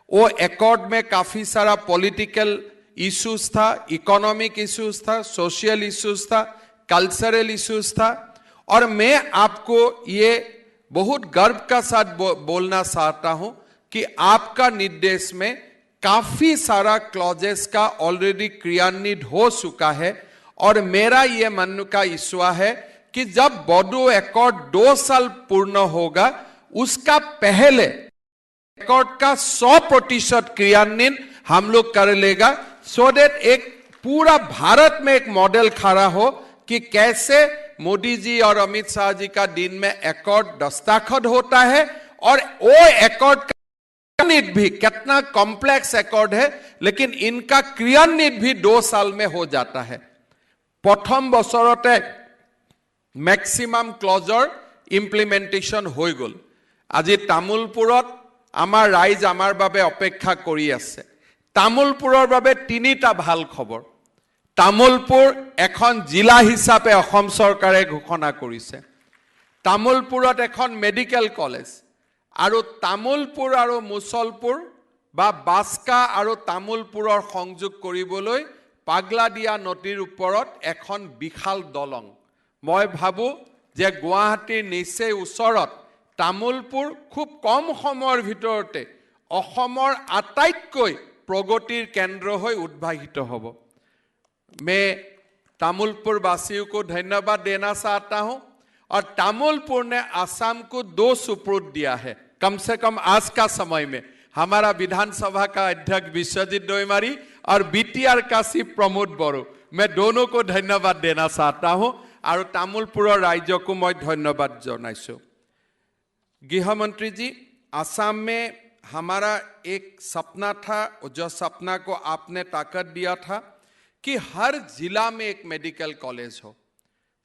वो एकॉर्ड में काफ़ी सारा पॉलिटिकल इश्यूज था, इकोनॉमिक इश्यूज था, सोशल इश्यूज था, कल्चरल इश्यूज था। और मैं आपको ये बहुत गर्व का साथ बोलना चाहता हूँ कि आपका निर्देश में काफ़ी सारा क्लॉजेस का ऑलरेडी क्रियान्वित हो चुका है। और मेरा ये मन का ईश्वा है कि जब बोडो एकॉर्ड 2 साल पूर्ण होगा, उसका पहले रिकॉर्ड का 100% क्रियान्वयन हम लोग कर लेगा, सो दैट एक पूरा भारत में एक मॉडल खड़ा हो कि कैसे मोदी जी और अमित शाह जी का दिन में एकॉर्ड दस्तखत होता है, और वो एकॉर्ड का क्रियान्वित भी, कितना कॉम्प्लेक्स एकॉर्ड है, लेकिन इनका क्रियान्वित भी 2 साल में हो जाता है। प्रथम बछरते मैक्सिमाम क्लॉजर इम्प्लीमेंटेशन हो गल। আজি তামুলপুৰত আমাৰ ৰাইজ আমাৰ বাবে অপেক্ষা কৰি আছে। তামুলপুৰৰ বাবে 3টা ভাল খবৰ। তামুলপুৰ এখন জিলা হিচাপে অসম চৰকাৰে ঘোষণা কৰিছে। তামুলপুৰত এখন মেডিকেল কলেজ, আৰু তামুলপুৰ আৰু মুছলপুৰ বা বাস্কা আৰু তামুলপুৰৰ সংযোগ কৰিবলৈ পাগলাদিয়া নদীৰ ওপৰত এখন বিশাল দলং। মই ভাবোঁ যে গুৱাহাটীৰ নিচেই ওচৰত তামুলপুৰ খুব কম সময়ৰ ভিতৰতে অসমৰ আটাইতকৈ प्रगतिर केंद्र हो उद्भासित होब। मैं तामुलपुर वासियों को धन्यवाद देना चाहता हूं, और तामुलपुर ने आसाम को 2 सुपुर्द दिया है। कम से कम आज का समय में हमारा विधानसभा का अध्यक्ष विश्वजीत दोईमारी और बीटीआर का सी प्रमोद बड़ो, मैं दोनों को धन्यवाद देना चाहता हूं, और तामुलपुर राज्य को मैं धन्यवाद जनाइछो। गृहमंत्री जी, आसाम में हमारा एक सपना था, जो सपना को आपने ताकत दिया था कि हर जिला में एक मेडिकल कॉलेज हो।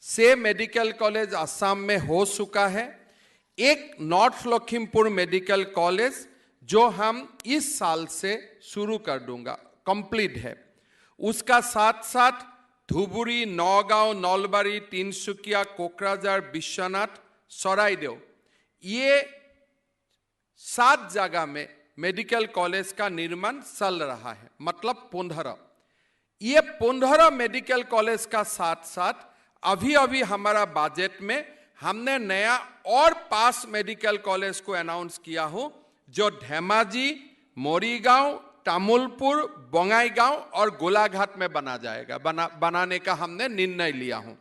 से मेडिकल कॉलेज आसाम में हो चुका है। एक नॉर्थ लखीमपुर मेडिकल कॉलेज जो हम इस साल से शुरू कर दूंगा, कंप्लीट है। उसका साथ साथ धुबुरी, नौगांव, नलबारी, तिनसुकिया, कोकराझार, विश्वनाथ, सराइदेव, ये 7 जगह में मेडिकल कॉलेज का निर्माण चल रहा है, मतलब 15। ये 15 मेडिकल कॉलेज का साथ साथ अभी हमारा बजट में हमने नया और 5 मेडिकल कॉलेज को अनाउंस किया हो, जो धेमाजी, मोरीगांव, तामुलपुर, बंगाईगांव और गोलाघाट में बना जाएगा, बनाने का हमने निर्णय लिया हूं।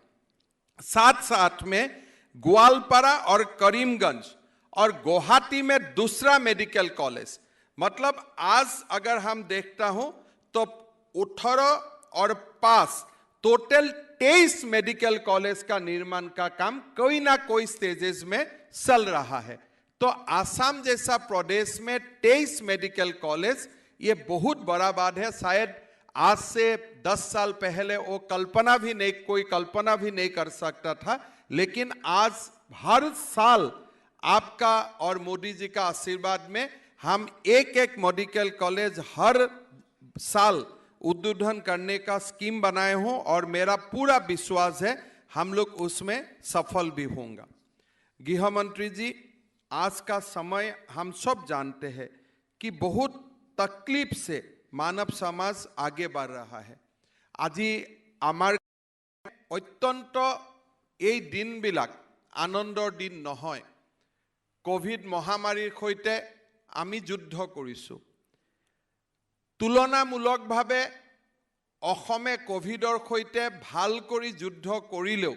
साथ साथ में ग्वालपारा और करीमगंज और गुवाहाटी में दूसरा मेडिकल कॉलेज, मतलब आज अगर हम देखता हूं तो 18 और 5 टोटल 23 मेडिकल कॉलेज का निर्माण का काम कोई ना कोई स्टेजेस में चल रहा है। तो आसाम जैसा प्रदेश में 23 मेडिकल कॉलेज, ये बहुत बड़ा बात है। शायद आज से 10 साल पहले वो कोई कल्पना भी नहीं कर सकता था, लेकिन आज हर साल आपका और मोदी जी का आशीर्वाद में हम एक मेडिकल कॉलेज हर साल उद्बोधन करने का स्कीम बनाए हों, और मेरा पूरा विश्वास है हम लोग उसमें सफल भी होंगे। गृह मंत्री जी, आज का समय हम सब जानते हैं कि बहुत तकलीफ से मानव समाज आगे बढ़ रहा है। আজি आमार अत्यंत এই দিনবিলাক आनंदर दिन নহয়। कोविड महामारीर सहित आमी युद्ध करिছো। तुलनामूलकभावे অসমে কোভিডৰ সৈতে ভাল কৰি যুদ্ধ কৰিলেও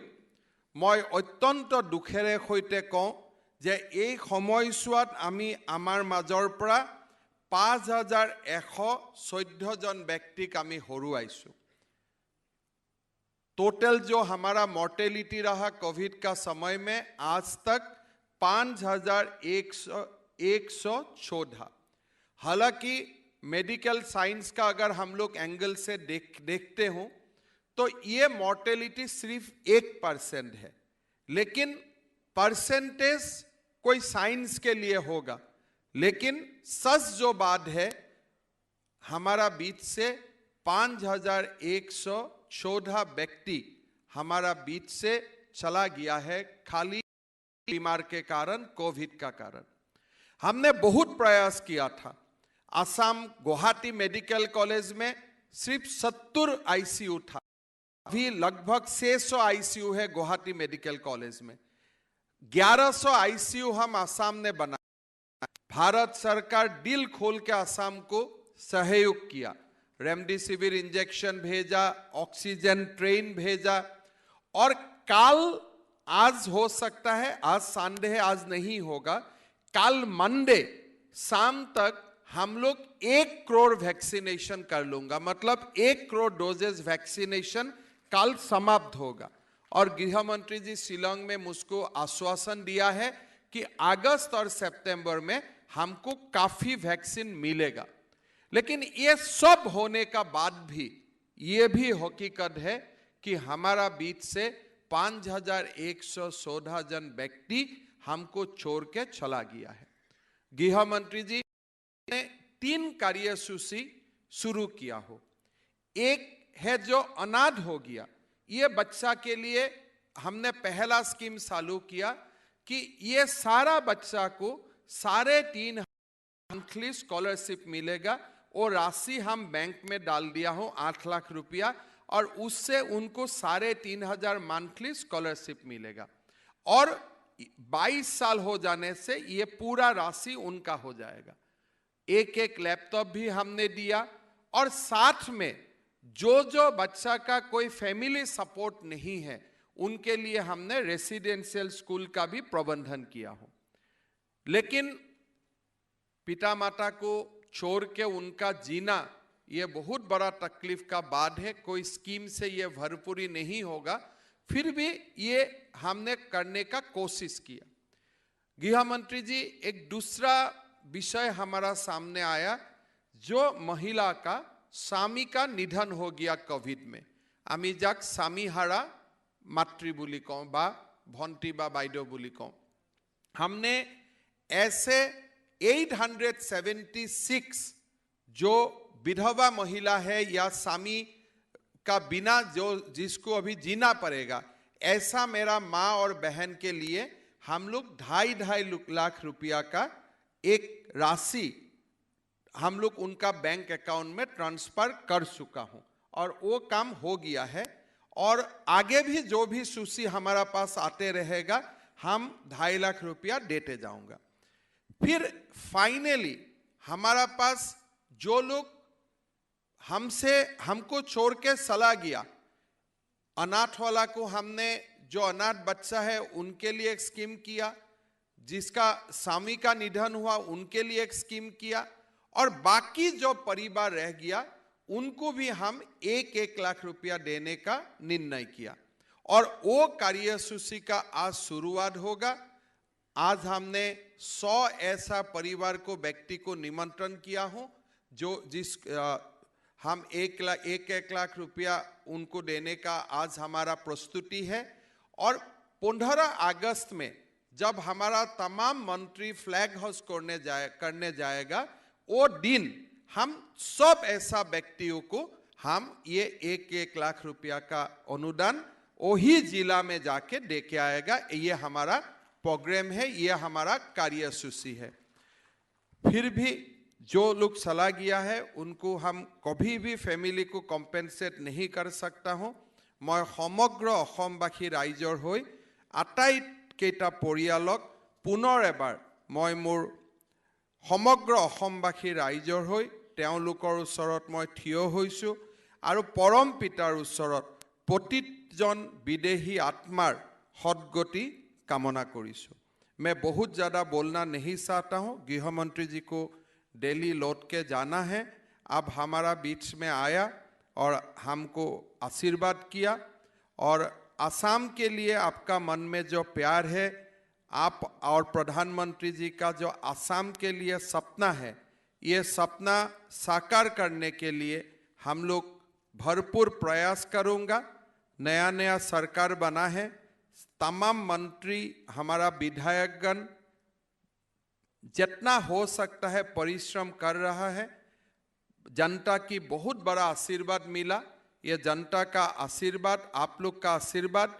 মই অত্যন্ত দুখেৰে সৈতে কওঁ যে এই সময়ছোৱাত আমি আমাৰ মাজৰ পৰা 5114 জন ব্যক্তিক আমি হৰুৱাইছোঁ। टोटल जो हमारा मॉर्टेलिटी रहा कोविड का समय में आज तक 5114। हालांकि मेडिकल साइंस का अगर हम लोग एंगल से देखते हो तो ये मॉर्टेलिटी सिर्फ 1% है, लेकिन परसेंटेज कोई साइंस के लिए होगा, लेकिन सच जो बात है हमारा बीच से 5114 व्यक्ति हमारा बीच से चला गया है खाली बीमार के कारण, कोविड का कारण। हमने बहुत प्रयास किया था। असम गुवाहाटी मेडिकल कॉलेज में सिर्फ 70 आईसीयू था, अभी लगभग 600 आईसीयू है गुवाहाटी मेडिकल कॉलेज में। 1100 आईसीयू हम असम ने बनाया। भारत सरकार दिल खोल के असम को सहयोग किया, रेमडेसिविर इंजेक्शन भेजा, ऑक्सीजन ट्रेन भेजा, और कल आज हो सकता है, आज संडे है, आज नहीं होगा, कल मंडे शाम तक हम लोग 1 करोड़ वैक्सीनेशन कर लूंगा, मतलब 1 करोड़ डोजेस वैक्सीनेशन कल समाप्त होगा। और गृह मंत्री जी शिलोंग में मुझको आश्वासन दिया है कि अगस्त और सितंबर में हमको काफी वैक्सीन मिलेगा। लेकिन ये सब होने का बाद भी ये भी हकीकत है कि हमारा बीच से 5114 जन व्यक्ति हमको छोड़ के चला गया है। गृह मंत्री जी ने 3 कार्यसूची शुरू किया हो। एक है जो अनाथ हो गया, ये बच्चा के लिए हमने पहला स्कीम चालू किया कि ये सारा बच्चा को 3.5 मंथली स्कॉलरशिप मिलेगा। वो राशि हम बैंक में डाल दिया हो 8 लाख रुपया, और उससे उनको 3500 मंथली स्कॉलरशिप मिलेगा, और 22 साल हो जाने से ये पूरा राशि उनका हो जाएगा। एक लैपटॉप भी हमने दिया, और साथ में जो बच्चा का कोई फैमिली सपोर्ट नहीं है उनके लिए हमने रेसिडेंशियल स्कूल का भी प्रबंधन किया हो। लेकिन पिता माता को छोड़ के उनका जीना ये बहुत बड़ा तकलीफ का बात है, कोई स्कीम से ये भरपूरी नहीं होगा, फिर भी ये हमने करने का कोशिश किया। गृह मंत्री जी, एक दूसरा विषय हमारा सामने आया, जो महिला का स्वामी का निधन हो गया कोविड में, आमी जाक स्वामी हारा मातृ बुली कौं बा भंटी बा बाइदो बुली कौं। हमने ऐसे 876 जो विधवा महिला है या स्वामी का बिना जो जिसको अभी जीना पड़ेगा, ऐसा मेरा माँ और बहन के लिए हम लोग 2.5 लाख रुपया का एक राशि हम लोग उनका बैंक अकाउंट में ट्रांसफर कर चुका हूं, और वो काम हो गया है। और आगे भी जो भी सूची हमारा पास आते रहेगा हम 2.5 लाख रुपया देते जाऊंगा। फिर फाइनली हमारा पास जो लोग हमको छोड़ के चला गया, अनाथ वाला को हमने, जो अनाथ बच्चा है उनके लिए एक स्कीम किया, जिसका स्वामी का निधन हुआ उनके लिए एक स्कीम किया, और बाकी जो परिवार रह गया उनको भी हम 1 लाख रुपया देने का निर्णय किया। और वो कार्यसूची का आज शुरुआत होगा। आज हमने 100 ऐसा परिवार को, व्यक्ति को निमंत्रण किया हो जो हम 1 लाख रुपया उनको देने का आज हमारा प्रस्तुति है। और 15 अगस्त में जब हमारा तमाम मंत्री फ्लैग होस्ट करने जाएगा, वो दिन हम सब ऐसा व्यक्तियों को हम ये 1 लाख रुपया का अनुदान वही जिला में जाके दे के आएगा। ये हमारा प्रोग्राम है, ये हमारा कार्यसूची है। फिर भी जो लोग चला गया है उनको हम कभी भी फैमिली को कम्पेनसेट नहीं कर सकता हूँ। मैं समग्र असमबासी राइजर होई आटाइकेटा परियालक पुनर एबार मैं मोर समग्र असमबासी राइजर होई তেওঁলোকৰ ওচৰত মই থিয় হৈছোঁ। আৰু পৰম পিতাৰ ওচৰত প্ৰতিজন বিদেহী আত্মাৰ সদ্গতি कामना करीशु। मैं बहुत ज़्यादा बोलना नहीं चाहता हूँ। गृह मंत्री जी को दिल्ली लौट के जाना है। अब हमारा बीच में आया और हमको आशीर्वाद किया, और असम के लिए आपका मन में जो प्यार है, आप और प्रधानमंत्री जी का जो असम के लिए सपना है, ये सपना साकार करने के लिए हम लोग भरपूर प्रयास करूँगा। नया नया सरकार बना है, तमाम मंत्री हमारा विधायकगण जितना हो सकता है परिश्रम कर रहा है। जनता की बहुत बड़ा आशीर्वाद मिला। ये जनता का आशीर्वाद, आप लोग का आशीर्वाद,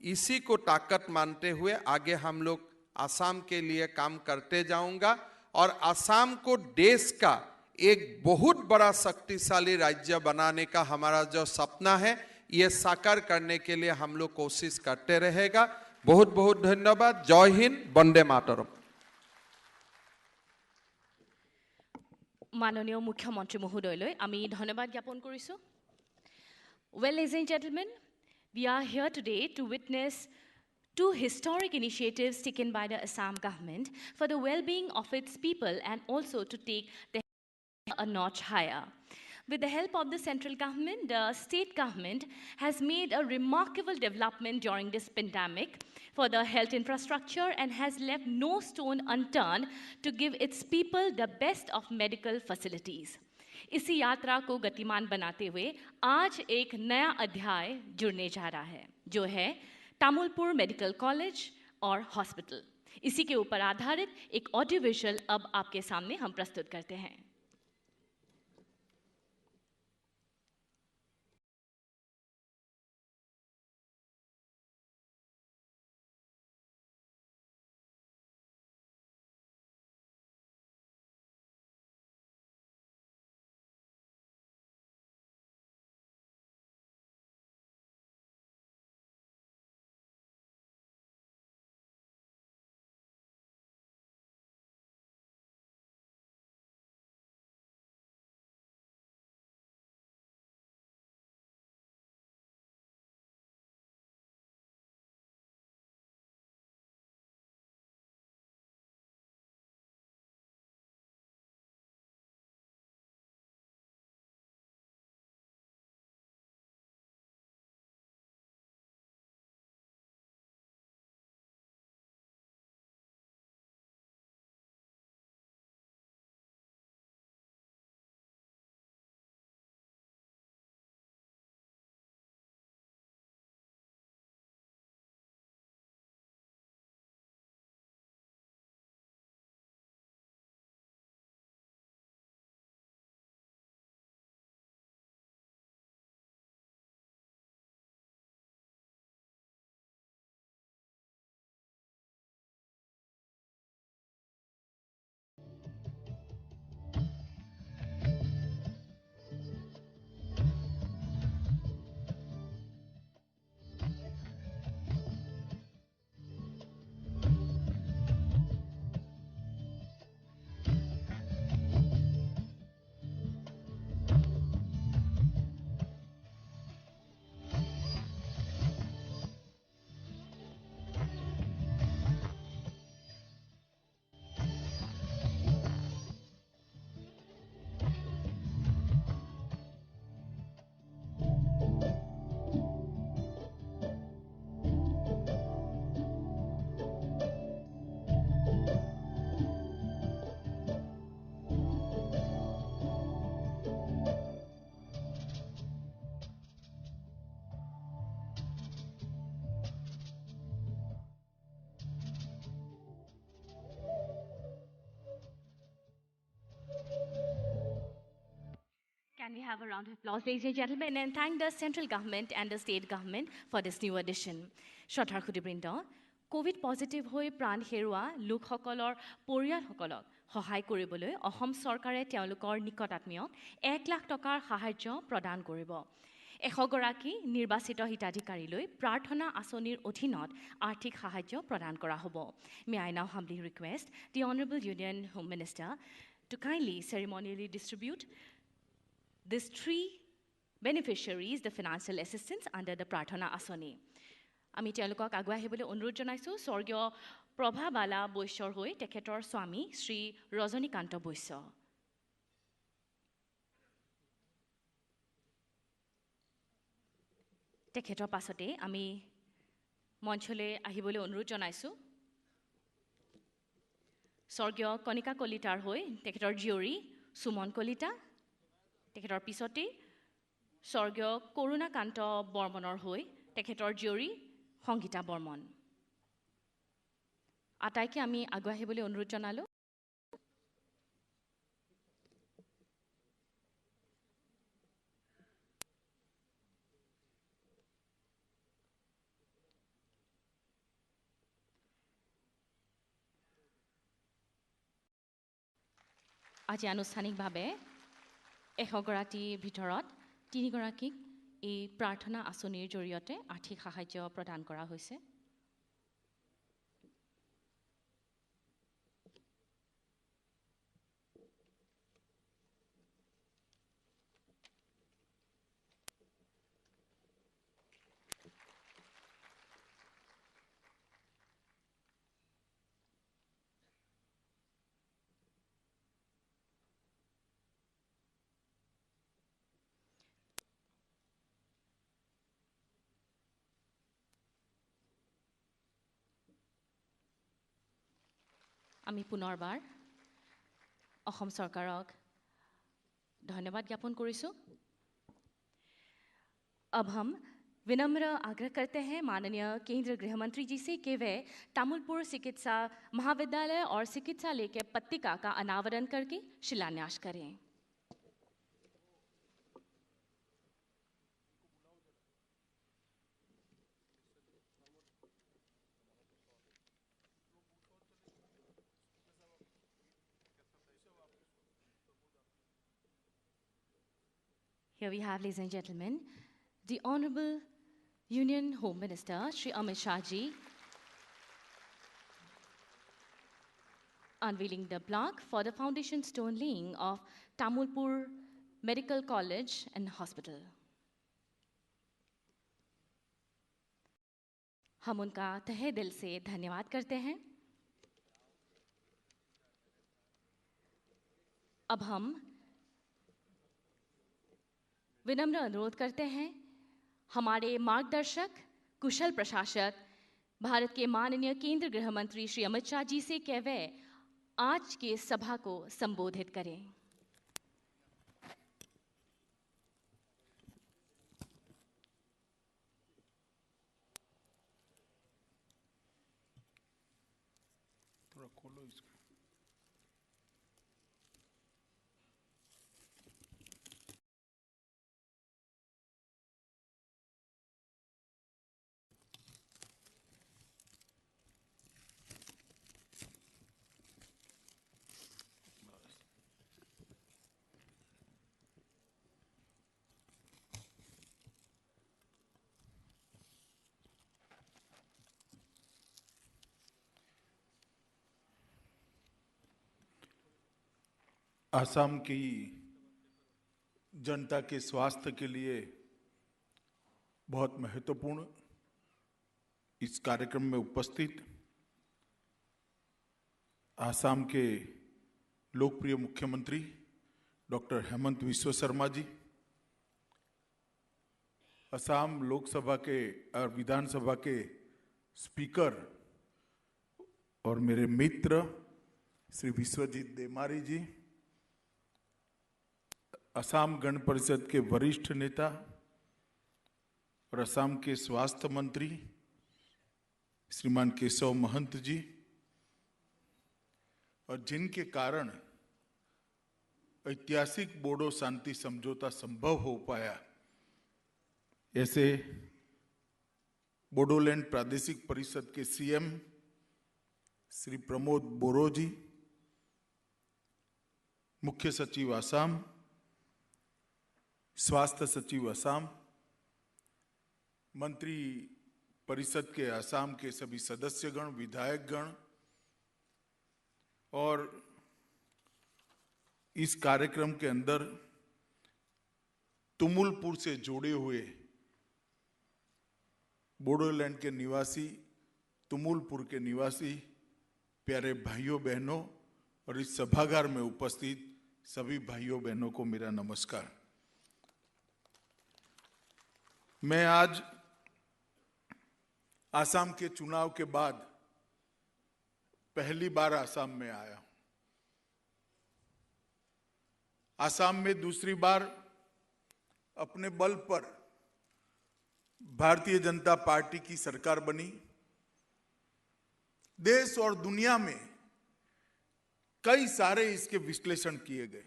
इसी को ताकत मानते हुए आगे हम लोग असम के लिए काम करते जाऊंगा, और असम को देश का एक बहुत बड़ा शक्तिशाली राज्य बनाने का हमारा जो सपना है, ये साकार करने के लिए हम लोग कोशिश करते रहेगा। बहुत बहुत धन्यवाद। जय हिंद, वंदे मातरम। माननीय मुख्यमंत्री महोदयলৈ আমি ধন্যবাদ জ্ঞাপন কৰিছো। Well, ladies and gentlemen, we are here today to witness two historic initiatives taken by the Assam government for the well-being of its people and also to take the a notch higher. With the help of the central government, the state government has made a remarkable development during this pandemic for the health infrastructure and has left no stone unturned to give its people the best of medical facilities. इसी यात्रा को गतिमान बनाते हुए आज एक नया अध्याय जुड़ने जा रहा है, जो है तामुलपुर मेडिकल कॉलेज और हॉस्पिटल। इसी के ऊपर आधारित एक ऑडियो विजुअल अब आपके सामने हम प्रस्तुत करते हैं। Can we have a round of applause, ladies and gentlemen, and thank the central government and the state government for this new addition. Shraddhar Khudibrinda, COVID positive hoi pran herua lokhokolor poriyalhokolok সহায় কৰিবলৈ অসম চৰকাৰে তেওঁলোকৰ নিকটাত্মীয়ক 1 লাখ টকাৰ সাহায্য প্ৰদান কৰিব। 100 গৰাকী নিৰ্বাচিত হিতাধিকাৰীলৈ প্ৰাৰ্থনা আঁচনিৰ অধীনত আৰ্থিক সাহায্য প্ৰদান কৰা হ'ব। May I now humbly request the Honorable Union Home Minister to kindly ceremonially distribute these 3 beneficiaries the financial assistance under the Prarthana Asani. আমি তেওঁলোকক আগুৱাই আহিবলৈ অনুৰোধ জনাইছোঁ। স্বৰ্গীয় প্ৰভাবালা বৈশ্যৰ হৈ তেখেতৰ স্বামী শ্ৰী ৰজনীকান্ত বৈশ্য। তেখেতৰ পাছতে আমি মঞ্চলৈ আহিবলৈ অনুৰোধ জনাইছোঁ স্বৰ্গীয় কণিকা কলিতাৰ হৈ তেখেতৰ জীয়ৰী সুমন কলিতা। তেখেতৰ পিছতেই স্বৰ্গীয় কৰুণাকান্ত বৰ্মনৰ হৈ তেখেতৰ জীয়ৰী সংগীতা বৰ্মন। আটাইকে আমি আগুৱাই আহিবলৈ অনুৰোধ জনালোঁ। আজি আনুষ্ঠানিকভাৱে 100গৰাকীৰ ভিতৰত 3গৰাকীক এই প্ৰাৰ্থনা আঁচনিৰ জৰিয়তে আৰ্থিক সাহায্য প্ৰদান কৰা হৈছে। আমি পুনৰবাৰ অসম চৰকাৰক ধন্যবাদ জ্ঞাপন কৰিছোঁ। अब हम विनम्र आग्रह करते हैं माननीय केंद्रीय गृह मंत्री जी से कि वे तामुलपुर चिकित्सा महाविद्यालय और चिकित्सालय के पत्रिका का अनावरण करके शिलान्यास करें। Here we have, ladies and gentlemen, the Honorable Union Home Minister, Shri Amit Shah ji, unveiling the plaque for the foundation stone laying of Tamulpur Medical College and Hospital. हम उनका तहे दिल से धन्यवाद करते हैं। अब हम विनम्र अनुरोध करते हैं हमारे मार्गदर्शक कुशल प्रशासक भारत के माननीय केंद्रीय गृह मंत्री श्री अमित शाह जी से कि वे आज के सभा को संबोधित करें। थोड़ा खोलो इसको। असम की जनता के स्वास्थ्य के लिए बहुत महत्वपूर्ण इस कार्यक्रम में उपस्थित असम के लोकप्रिय मुख्यमंत्री डॉक्टर हेमंत बिस्वा शर्मा जी, असम लोकसभा के और विधानसभा के स्पीकर और मेरे मित्र श्री विश्वजीत देमारी जी, असम गण परिषद के वरिष्ठ नेता और असम के स्वास्थ्य मंत्री श्रीमान केशव महंत जी, और जिनके कारण ऐतिहासिक बोडो शांति समझौता संभव हो पाया, ऐसे बोडोलैंड प्रादेशिक परिषद के सीएम श्री प्रमोद बोरो जी, मुख्य सचिव असम, स्वास्थ्य सचिव असम, मंत्री परिषद के असम के सभी सदस्यगण, विधायकगण और इस कार्यक्रम के अंदर तुमुलपुर से जुड़े हुए बोडोलैंड के निवासी, तुमुलपुर के निवासी प्यारे भाइयों बहनों और इस सभागार में उपस्थित सभी भाइयों बहनों को मेरा नमस्कार। मैं आज आसाम के चुनाव के बाद पहली बार आसाम में आया हूं। आसाम में दूसरी बार अपने बल पर भारतीय जनता पार्टी की सरकार बनी। देश और दुनिया में कई सारे इसके विश्लेषण किए गए,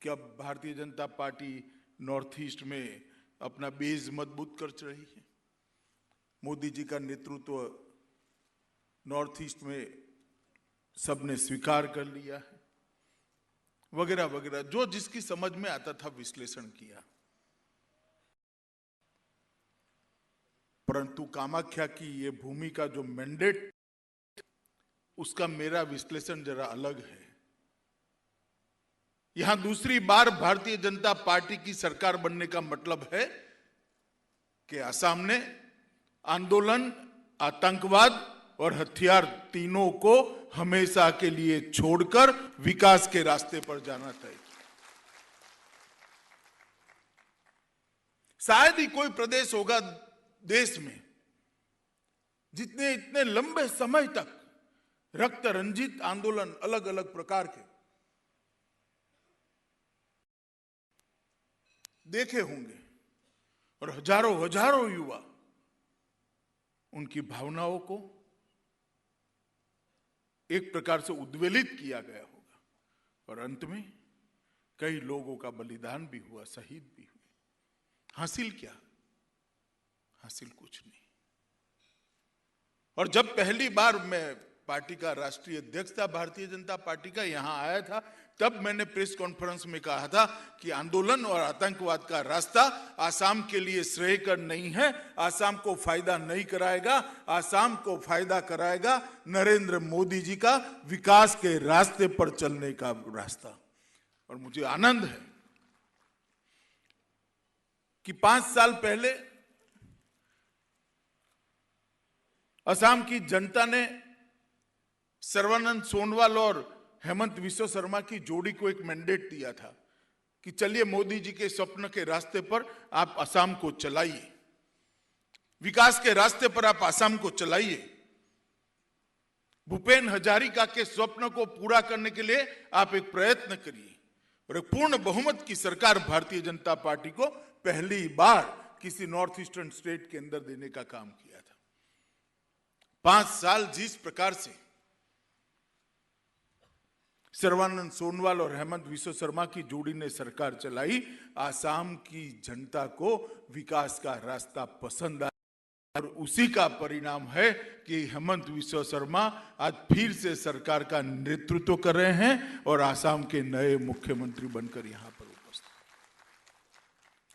कि अब Bharatiya Janata party north east में अपना बेस मजबूत कर रही है। मोदी जी का नेतृत्व नॉर्थ ईस्ट में सबने स्वीकार कर लिया है, वगैरह वगैरह, जो जिसकी समझ में आता था विश्लेषण किया। परंतु कामाख्या की ये भूमि का जो मैंडेट, उसका मेरा विश्लेषण जरा अलग है। यहां दूसरी बार भारतीय जनता पार्टी की सरकार बनने का मतलब है कि असम ने आंदोलन, आतंकवाद और हथियार तीनों को हमेशा के लिए छोड़कर विकास के रास्ते पर जाना तय किया। शायद ही कोई प्रदेश होगा देश में जितने इतने लंबे समय तक रक्त रंजित आंदोलन अलग अलग प्रकार के देखे होंगे और हजारों हजारों युवा उनकी भावनाओं को एक प्रकार से उद्वेलित किया गया होगा और अंत में कई लोगों का बलिदान भी हुआ, शहीद भी हुए। हासिल क्या? हासिल कुछ नहीं। और जब पहली बार मैं पार्टी का राष्ट्रीय अध्यक्ष था भारतीय जनता पार्टी का, यहां आया था, तब मैंने प्रेस कॉन्फ्रेंस में कहा था कि आंदोलन और आतंकवाद का रास्ता आसाम के लिए श्रेयकर नहीं है, आसाम को फायदा नहीं कराएगा। आसाम को फायदा कराएगा नरेंद्र मोदी जी का विकास के रास्ते पर चलने का रास्ता। और मुझे आनंद है कि 5 साल पहले असम की जनता ने सर्बानंद सोनोवाल और हेमंत विश्व शर्मा की जोड़ी को एक मैंडेट दिया था कि चलिए मोदी जी के स्वप्न के रास्ते पर आप असम को चलाइए, विकास के रास्ते पर आप असम को चलाइए। भूपेन हजारिका के स्वप्न को पूरा करने के लिए आप एक प्रयत्न करिए। और एक पूर्ण बहुमत की सरकार भारतीय जनता पार्टी को पहली बार किसी नॉर्थ ईस्टर्न स्टेट के अंदर देने का काम किया था। 5 साल जिस प्रकार से सर्बानंद सोनोवाल और हेमंत विश्व शर्मा की जोड़ी ने सरकार चलाई, आसाम की जनता को विकास का रास्ता पसंद आया और उसी का परिणाम है कि हेमंत विश्व शर्मा आज फिर से सरकार का नेतृत्व कर रहे हैं और आसाम के नए मुख्यमंत्री बनकर यहां पर उपस्थित।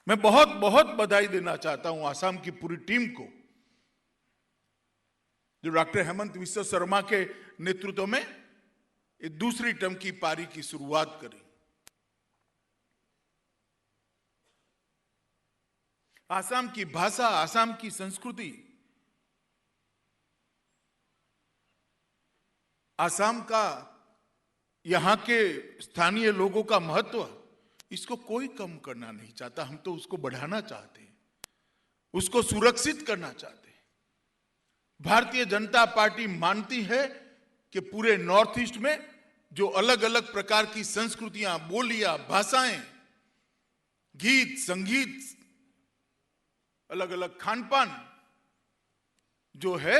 मैं बहुत बहुत बधाई देना चाहता हूं आसाम की पूरी टीम को, जो डॉक्टर हेमंत विश्व शर्मा के नेतृत्व में एक दूसरी टर्म की पारी की शुरुआत करी। आसाम की भाषा, आसाम की संस्कृति, आसाम का, यहां के स्थानीय लोगों का महत्व, इसको कोई कम करना नहीं चाहता। हम तो उसको बढ़ाना चाहते हैं, उसको सुरक्षित करना चाहते हैं। भारतीय जनता पार्टी मानती है कि पूरे नॉर्थ ईस्ट में जो अलग अलग प्रकार की संस्कृतियां, बोलियां, भाषाएं, गीत, संगीत, अलग अलग खानपान जो है,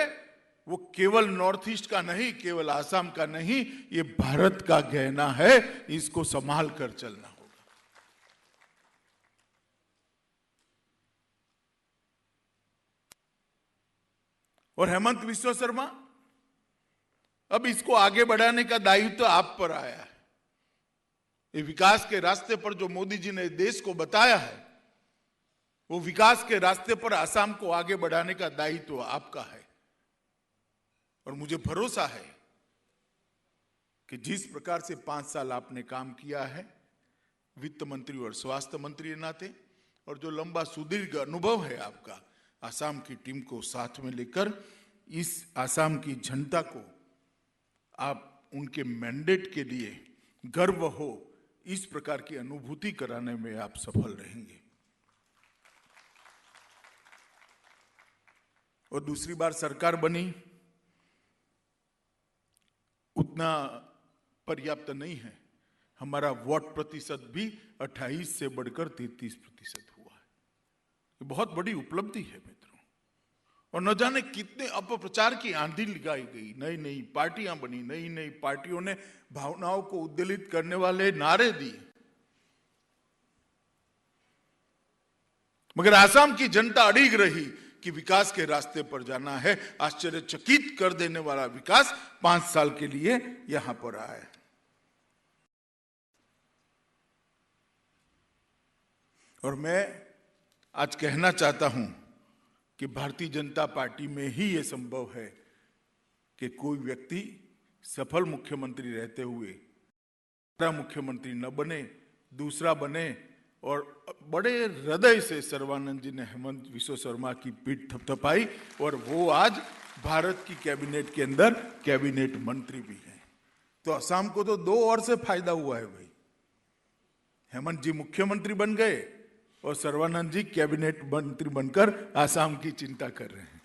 वो केवल नॉर्थ ईस्ट का नहीं, केवल आसाम का नहीं, ये भारत का गहना है। इसको संभाल कर चलना होगा। और हेमंत विश्व शर्मा, अब इसको आगे बढ़ाने का दायित्व तो आप पर आया है। ये विकास के रास्ते पर जो मोदी जी ने देश को बताया है, वो विकास के रास्ते पर आसाम को आगे बढ़ाने का दायित्व तो आपका है। और मुझे भरोसा है कि जिस प्रकार से 5 साल आपने काम किया है वित्त मंत्री और स्वास्थ्य मंत्री के नाते, और जो लंबा सुदीर्घ अनुभव है आपका आसाम की टीम को साथ में लेकर, इस आसाम की जनता को आप उनके मैंडेट के लिए गर्व हो इस प्रकार की अनुभूति कराने में आप सफल रहेंगे। और दूसरी बार सरकार बनी, उतना पर्याप्त नहीं है। हमारा वोट प्रतिशत भी 28 से बढ़कर 33% हुआ है। ये बहुत बड़ी उपलब्धि है मित्रों। और न जाने कितने अपप्रचार की आंधी लगाई गई, नई नई पार्टियां बनी, नई नई पार्टियों ने भावनाओं को उद्वेलित करने वाले नारे दिए, मगर आसाम की जनता अड़िग रही कि विकास के रास्ते पर जाना है। आश्चर्यचकित कर देने वाला विकास 5 साल के लिए यहां पर आया है। और मैं आज कहना चाहता हूं कि भारतीय जनता पार्टी में ही यह संभव है कि कोई व्यक्ति सफल मुख्यमंत्री रहते हुए मुख्यमंत्री न बने, दूसरा बने, और बड़े हृदय से सर्बानंद जी ने हेमंत विश्व शर्मा की पीठ थपथपाई और वो आज भारत की कैबिनेट के अंदर कैबिनेट मंत्री भी हैं। तो असम को तो 2 और से फायदा हुआ है भाई। हेमंत जी मुख्यमंत्री बन गए और सर्बानंद जी कैबिनेट मंत्री बनकर आसाम की चिंता कर रहे हैं।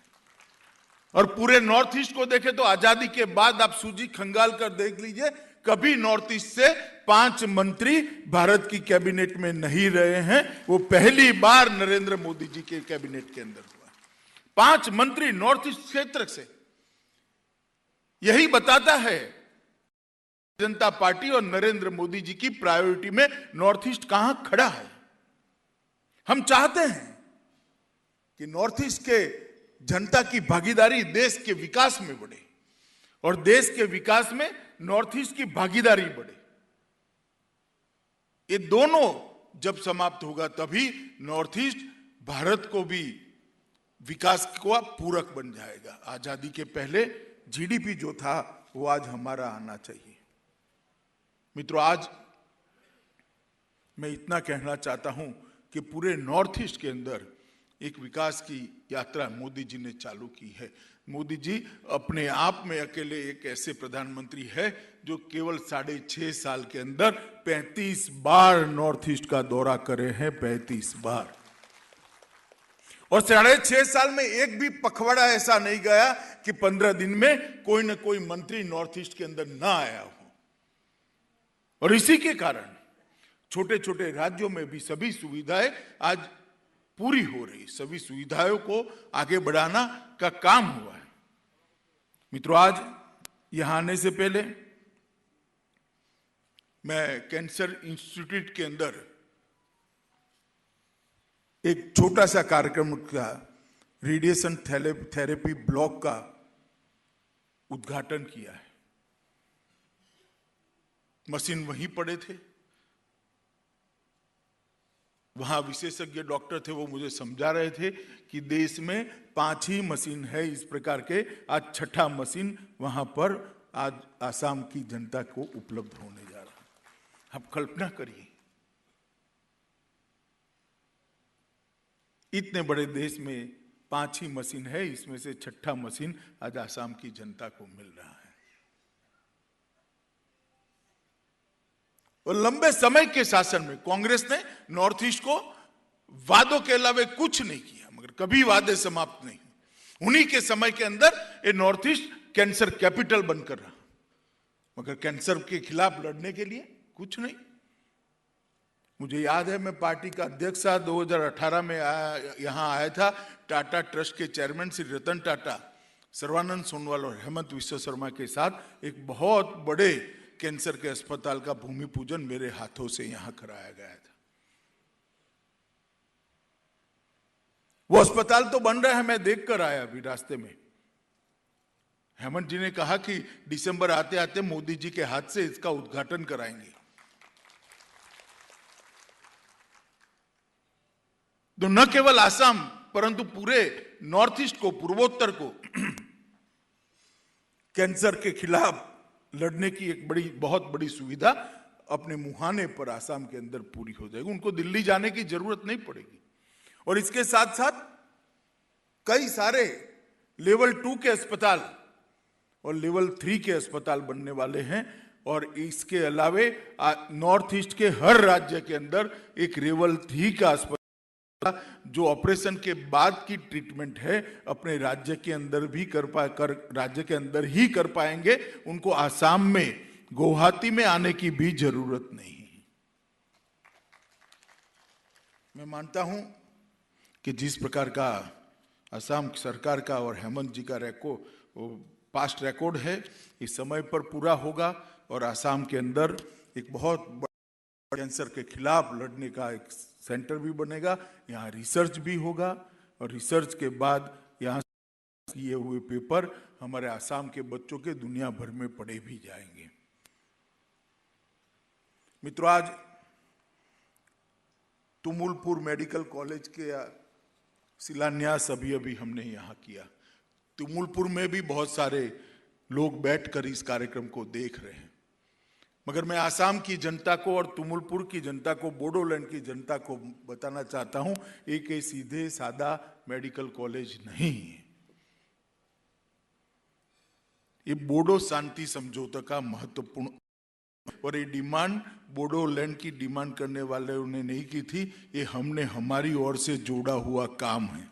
और पूरे नॉर्थ ईस्ट को देखें तो आजादी के बाद आप सूजी खंगाल कर देख लीजिए, कभी नॉर्थ ईस्ट से 5 मंत्री भारत की कैबिनेट में नहीं रहे हैं। वो पहली बार नरेंद्र मोदी जी के कैबिनेट के अंदर हुआ। 5 मंत्री नॉर्थ ईस्ट क्षेत्र से। यही बताता है जनता पार्टी और नरेंद्र मोदी जी की प्रायोरिटी में नॉर्थ ईस्ट कहां खड़ा है। हम चाहते हैं कि नॉर्थ ईस्ट के जनता की भागीदारी देश के विकास में बढ़े और देश के विकास में नॉर्थ ईस्ट की भागीदारी बढ़े। ये दोनों जब समाप्त होगा तभी नॉर्थ ईस्ट भारत को भी विकास का पूरक बन जाएगा। आजादी के पहले जीडीपी जो था वो आज हमारा आना चाहिए। मित्रों, आज मैं इतना कहना चाहता हूं कि पूरे नॉर्थ ईस्ट के अंदर एक विकास की यात्रा मोदी जी ने चालू की है। मोदी जी अपने आप में अकेले एक ऐसे प्रधानमंत्री है जो केवल 6.5 साल के अंदर 35 बार नॉर्थ ईस्ट का दौरा करे हैं, 35 बार। और 6.5 साल में एक भी पखवाड़ा ऐसा नहीं गया कि 15 दिन में कोई ना कोई मंत्री नॉर्थ ईस्ट के अंदर ना आया हो। और इसी के कारण छोटे छोटे राज्यों में भी सभी सुविधाएं आज पूरी हो रही, सभी सुविधाओं को आगे बढ़ाना का काम हुआ है। मित्रों, आज यहां आने से पहले मैं कैंसर इंस्टीट्यूट के अंदर एक छोटा सा कार्यक्रम का रेडिएशन थेरेपी ब्लॉक का उद्घाटन किया है। मशीन वहीं पड़े थे, वहां विशेषज्ञ डॉक्टर थे, वो मुझे समझा रहे थे कि देश में 5 ही मशीन है इस प्रकार के। आज 6ठा मशीन वहां पर आज आसाम की जनता को उपलब्ध होने जा रहा है। आप कल्पना करिए, इतने बड़े देश में 5 ही मशीन है, इसमें से 6ठा मशीन आज आसाम की जनता को मिल रहा है। और लंबे समय के शासन में कांग्रेस ने नॉर्थ ईस्ट को वादों के अलावा कुछ नहीं किया, मगर कभी वादे समाप्त नहीं। उन्हीं के समय के अंदर ये नॉर्थ ईस्ट कैंसर कैपिटल बनकर रहा, मगर कैंसर के खिलाफ लड़ने के लिए कुछ नहीं। मुझे याद है, मैं पार्टी का अध्यक्ष 2018 में यहां आया था। टाटा ट्रस्ट के चेयरमैन श्री रतन टाटा, सर्बानंद सोनोवाल और हेमंत विश्व शर्मा के साथ एक बहुत बड़े कैंसर के अस्पताल का भूमि पूजन मेरे हाथों से यहां कराया गया था। वो अस्पताल तो बन रहा है, मैं देख कर आया अभी रास्ते में। हेमंत जी ने कहा कि दिसंबर आते आते मोदी जी के हाथ से इसका उद्घाटन कराएंगे। तो न केवल आसाम परंतु पूरे नॉर्थ ईस्ट को, पूर्वोत्तर को कैंसर के खिलाफ लड़ने की एक बहुत बड़ी सुविधा अपने मुहाने पर आसाम के अंदर पूरी हो जाएगी। उनको दिल्ली जाने की जरूरत नहीं पड़ेगी। और इसके साथ साथ कई सारे लेवल 2 के अस्पताल और लेवल 3 के अस्पताल बनने वाले हैं। और इसके अलावे नॉर्थ ईस्ट के हर राज्य के अंदर एक लेवल 3 का अस्पताल जो ऑपरेशन के बाद की ट्रीटमेंट है अपने राज्य के अंदर भी राज्य के अंदर ही कर पाएंगे। उनको आसाम में गुवाहाटी में आने की भी जरूरत नहीं। मैं मानता हूं कि जिस प्रकार का असम सरकार का और हेमंत जी का पास्ट रिकॉर्ड है, इस समय पर पूरा होगा और असम के अंदर एक बहुत बड़ा कैंसर के खिलाफ लड़ने का एक सेंटर भी बनेगा। यहाँ रिसर्च भी होगा और रिसर्च के बाद यहाँ किए हुए पेपर हमारे असम के बच्चों के दुनिया भर में पढ़े भी जाएंगे। मित्रों, आज तुमुलपुर मेडिकल कॉलेज के शिलान्यास अभी हमने यहाँ किया। तुमुलपुर में भी बहुत सारे लोग बैठकर इस कार्यक्रम को देख रहे हैं, मगर मैं आसाम की जनता को और तुमुलपुर की जनता को, बोडोलैंड की जनता को बताना चाहता हूं, एक सीधे सादा मेडिकल कॉलेज नहीं है। ये बोडो शांति समझौता का महत्वपूर्ण, और ये डिमांड बोडोलैंड की डिमांड करने वाले उन्हें नहीं की थी, ये हमने हमारी ओर से जोड़ा हुआ काम है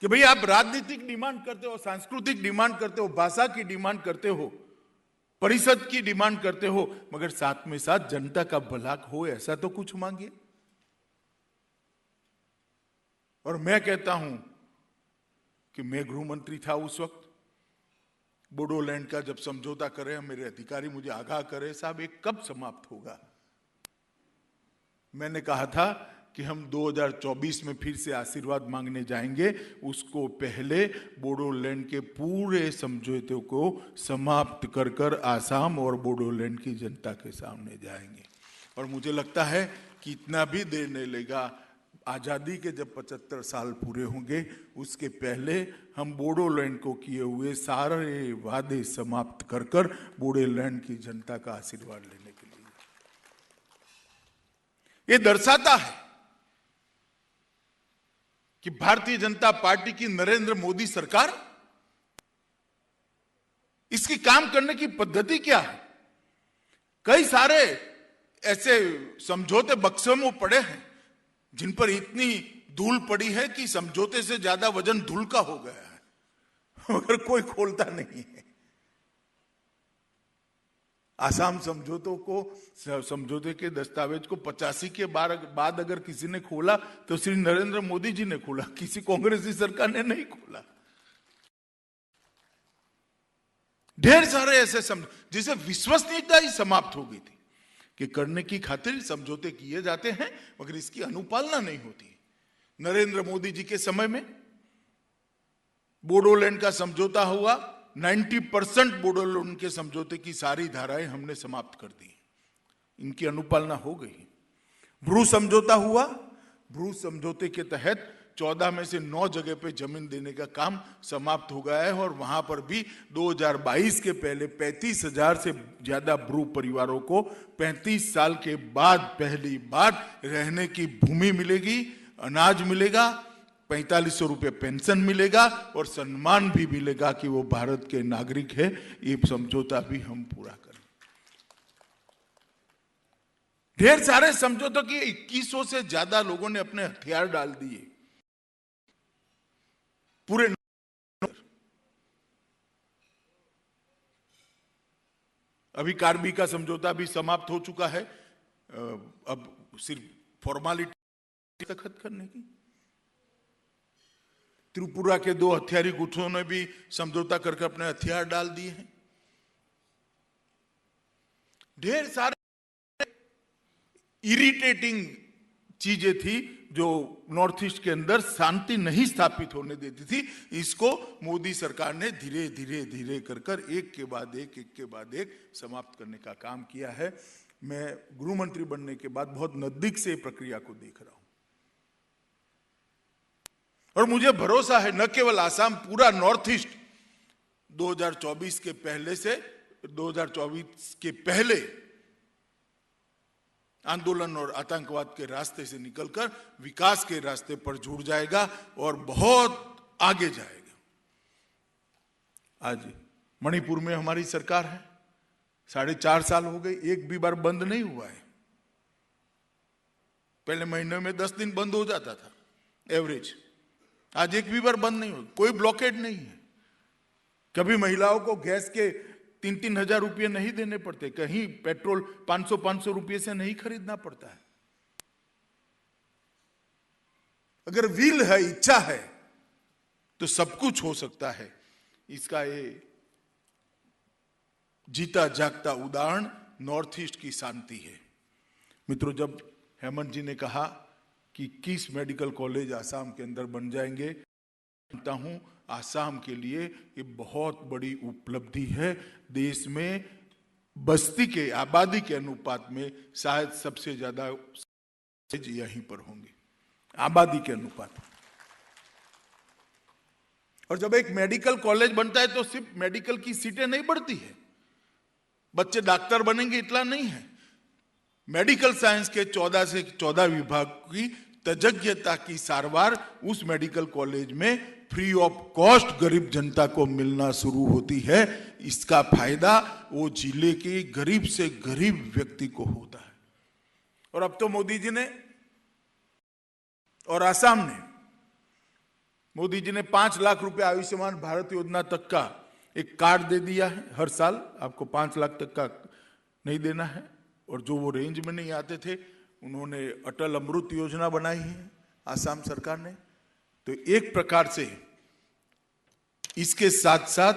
कि भाई आप राजनीतिक डिमांड करते हो, सांस्कृतिक डिमांड करते हो, भाषा की डिमांड करते हो, परिषद की डिमांड करते हो, मगर साथ में साथ जनता का भला हो ऐसा तो कुछ मांगिए। और मैं कहता हूं कि मैं गृह मंत्री था उस वक्त, बोडोलैंड का जब समझौता करे, मेरे अधिकारी मुझे आगाह करे, साहब ये कब समाप्त होगा। मैंने कहा था कि हम 2024 में फिर से आशीर्वाद मांगने जाएंगे, उसको पहले बोडोलैंड के पूरे समझौते को समाप्त कर कर आसाम और बोडोलैंड की जनता के सामने जाएंगे। और मुझे लगता है कि इतना भी देर नहीं लगेगा, आज़ादी के जब 75 साल पूरे होंगे उसके पहले हम बोडोलैंड को किए हुए सारे वादे समाप्त कर कर बोडोलैंड की जनता का आशीर्वाद लेने के लिए। ये दर्शाता है कि भारतीय जनता पार्टी की नरेंद्र मोदी सरकार, इसकी काम करने की पद्धति क्या है। कई सारे ऐसे समझौते बक्सों में पड़े हैं जिन पर इतनी धूल पड़ी है कि समझौते से ज्यादा वजन धूल का हो गया है, मगर कोई खोलता नहीं है। आसाम समझौते के दस्तावेज को 85 के बाद अगर किसी ने खोला तो श्री नरेंद्र मोदी जी ने खोला, किसी कांग्रेसी सरकार ने नहीं खोला। ढेर सारे ऐसे जिसे विश्वसनीयता ही समाप्त हो गई थी कि करने की खातिर समझौते किए जाते हैं मगर इसकी अनुपालना नहीं होती। नरेंद्र मोदी जी के समय में बोडोलैंड का समझौता हुआ, 90% बोडोलैंड के समझौते की सारी धाराएं हमने समाप्त कर दी, इनकी अनुपालना हो गई। ब्रू समझौता हुआ, ब्रू समझौते के तहत 14 में से 9 जगह पे जमीन देने का काम समाप्त हो गया है और वहां पर भी 2022 के पहले 35,000 से ज्यादा ब्रू परिवारों को 35 साल के बाद पहली बार रहने की भूमि मिलेगी, अनाज मिलेगा, 4500 रुपये पेंशन मिलेगा और सम्मान भी मिलेगा कि वो भारत के नागरिक है। ये समझौता भी हम पूरा करें। ढेर सारे समझौतों की 2100 से ज्यादा लोगों ने अपने हथियार डाल दिए पूरे। अभी कार्बी का समझौता भी समाप्त हो चुका है, अब सिर्फ फॉर्मालिटी दस्तखत करने की। त्रिपुरा के 2 हथियारी गुटों ने भी समझौता करके अपने हथियार डाल दिए हैं। ढेर सारे इरिटेटिंग चीजें थी जो नॉर्थ ईस्ट के अंदर शांति नहीं स्थापित होने देती थी, इसको मोदी सरकार ने धीरे धीरे धीरे कर कर एक के बाद एक समाप्त करने का काम किया है। मैं गृह मंत्री बनने के बाद बहुत नजदीक से प्रक्रिया को देख रहा हूं और मुझे भरोसा है न केवल आसाम, पूरा नॉर्थ ईस्ट 2024 के पहले से 2024 के पहले आंदोलन और आतंकवाद के रास्ते से निकलकर विकास के रास्ते पर जुड़ जाएगा और बहुत आगे जाएगा। आज मणिपुर में हमारी सरकार है, 4.5 साल हो गए, एक भी बार बंद नहीं हुआ है। पहले महीने में 10 दिन बंद हो जाता था एवरेज, आज एक भी बार बंद नहीं हुआ, कोई ब्लॉकेड नहीं है। कभी महिलाओं को गैस के 3-3 हजार रुपये नहीं देने पड़ते, कहीं पेट्रोल 500 रुपये से नहीं खरीदना पड़ता है। अगर विल है, इच्छा है, तो सब कुछ हो सकता है। इसका ये जीता जागता उदाहरण नॉर्थ ईस्ट की शांति है। मित्रों, जब हेमंत जी ने कहा कि 21 मेडिकल कॉलेज आसाम के अंदर बन जाएंगे, मानता हूं आसाम के लिए ये बहुत बड़ी उपलब्धि है। देश में बस्ती के आबादी के अनुपात में शायद सबसे ज्यादा यहीं पर होंगे, आबादी के अनुपात। और जब एक मेडिकल कॉलेज बनता है तो सिर्फ मेडिकल की सीटें नहीं बढ़ती है, बच्चे डॉक्टर बनेंगे इतना नहीं है। मेडिकल साइंस के 14 से 14 विभाग की तज्ञता की सारवार उस मेडिकल कॉलेज में फ्री ऑफ कॉस्ट गरीब जनता को मिलना शुरू होती है। इसका फायदा वो जिले के गरीब से गरीब व्यक्ति को होता है। और अब तो मोदी जी ने और आसाम ने, मोदी जी ने 5 लाख रुपए आयुष्मान भारत योजना तक का एक कार्ड दे दिया है। हर साल आपको 5 लाख तक का नहीं देना है। और जो वो रेंज में नहीं आते थे, उन्होंने अटल अमृत योजना बनाई है आसाम सरकार ने। तो एक प्रकार से इसके साथ साथ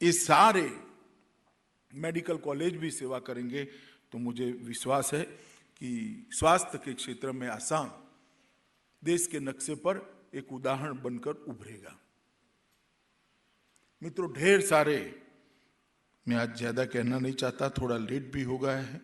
ये सारे मेडिकल कॉलेज भी सेवा करेंगे। तो मुझे विश्वास है कि स्वास्थ्य के क्षेत्र में आसाम देश के नक्शे पर एक उदाहरण बनकर उभरेगा। मित्रों, ढेर सारे, मैं आज ज्यादा कहना नहीं चाहता, थोड़ा लेट भी हो गया है,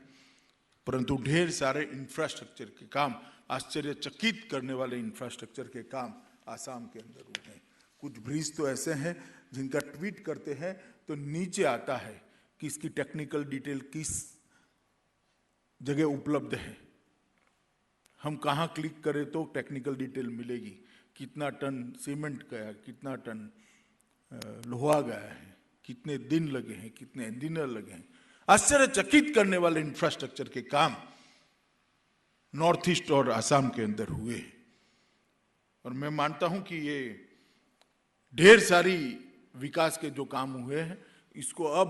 परंतु ढेर सारे इंफ्रास्ट्रक्चर के काम, आश्चर्यचकित करने वाले इंफ्रास्ट्रक्चर के काम आसाम के अंदर हुए हैं। कुछ ब्रिज तो ऐसे हैं जिनका ट्वीट करते हैं तो नीचे आता है कि इसकी टेक्निकल डिटेल किस जगह उपलब्ध है। हम कहाँ क्लिक करें तो टेक्निकल डिटेल मिलेगी, कितना टन सीमेंट गया, कितना टन लोहा गया है, कितने दिन लगे हैं, कितने इंजीनियर लगे हैं। आश्चर्यचकित करने वाले इंफ्रास्ट्रक्चर के काम नॉर्थ ईस्ट और आसाम के अंदर हुए। और मैं मानता हूं कि ये ढेर सारी विकास के जो काम हुए हैं, इसको अब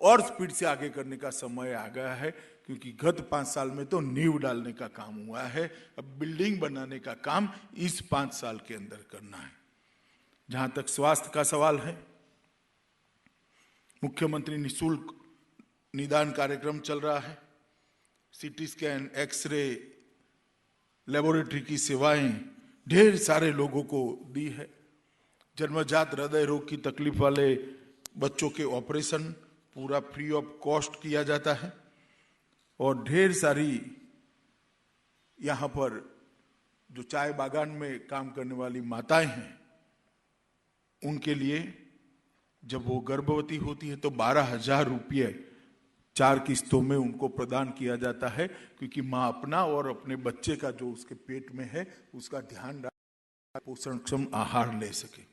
और स्पीड से आगे करने का समय आ गया है, क्योंकि गत 5 साल में तो नींव डालने का काम हुआ है। अब बिल्डिंग बनाने का काम इस 5 साल के अंदर करना है। जहां तक स्वास्थ्य का सवाल है, मुख्यमंत्री निःशुल्क निदान कार्यक्रम चल रहा है। सीटी स्कैन, एक्सरे, लेबोरेटरी की सेवाएं ढेर सारे लोगों को दी है। जन्मजात हृदय रोग की तकलीफ वाले बच्चों के ऑपरेशन पूरा फ्री ऑफ कॉस्ट किया जाता है। और ढेर सारी यहाँ पर जो चाय बागान में काम करने वाली माताएं हैं, उनके लिए जब वो गर्भवती होती है तो 12,000 रुपये 4 किस्तों में उनको प्रदान किया जाता है, क्योंकि माँ अपना और अपने बच्चे का जो उसके पेट में है उसका ध्यान रख पोषणक्षम आहार ले सके।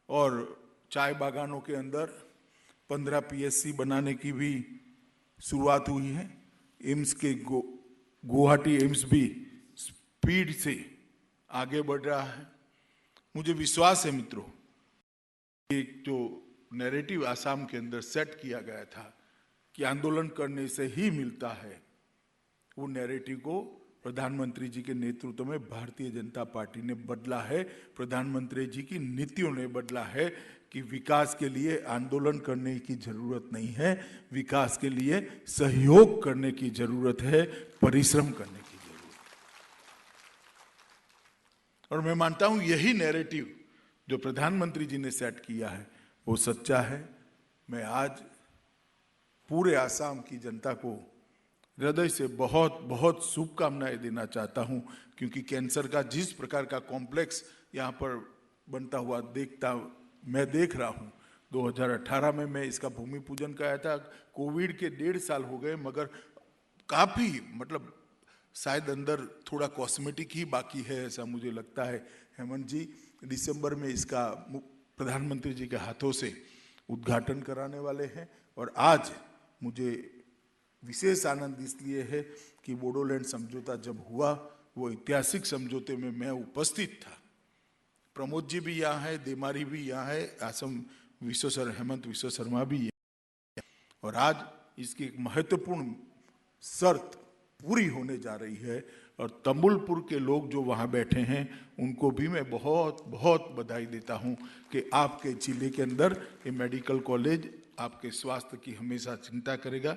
और चाय बागानों के अंदर 15 PSC बनाने की भी शुरुआत हुई है। एम्स के गुवाहाटी एम्स भी स्पीड से आगे बढ़ रहा है। मुझे विश्वास है मित्रों, एक जो नैरेटिव आसाम के अंदर सेट किया गया था कि आंदोलन करने से ही मिलता है, वो नैरेटिव को प्रधानमंत्री जी के नेतृत्व में भारतीय जनता पार्टी ने बदला है। प्रधानमंत्री जी की नीतियों ने बदला है कि विकास के लिए आंदोलन करने की जरूरत नहीं है, विकास के लिए सहयोग करने की जरूरत है, परिश्रम करने की जरूरत है। और मैं मानता हूं यही नैरेटिव जो प्रधानमंत्री जी ने सेट किया है वो सच्चा है। मैं आज पूरे आसाम की जनता को हृदय से बहुत बहुत शुभकामनाएं देना चाहता हूं, क्योंकि कैंसर का जिस प्रकार का कॉम्प्लेक्स यहाँ पर बनता हुआ मैं देख रहा हूँ। 2018 में मैं इसका भूमि पूजन कराया था। कोविड के 1.5 साल हो गए, मगर काफ़ी मतलब शायद अंदर थोड़ा कॉस्मेटिक ही बाकी है, ऐसा मुझे लगता है। हेमंत जी दिसंबर में इसका प्रधानमंत्री जी के हाथों से उद्घाटन कराने वाले हैं। और आज मुझे विशेष आनंद इसलिए है कि बोडोलैंड समझौता जब हुआ, वो ऐतिहासिक समझौते में मैं उपस्थित था। प्रमोद जी भी यहाँ है, देमारी भी यहाँ है, हेमंत विश्व शर्मा भी यहाँ है। और आज इसकी एक महत्वपूर्ण शर्त पूरी होने जा रही है। और तमुलपुर के लोग जो वहाँ बैठे हैं उनको भी मैं बहुत बहुत बधाई देता हूँ कि आपके जिले के अंदर ये मेडिकल कॉलेज आपके स्वास्थ्य की हमेशा चिंता करेगा।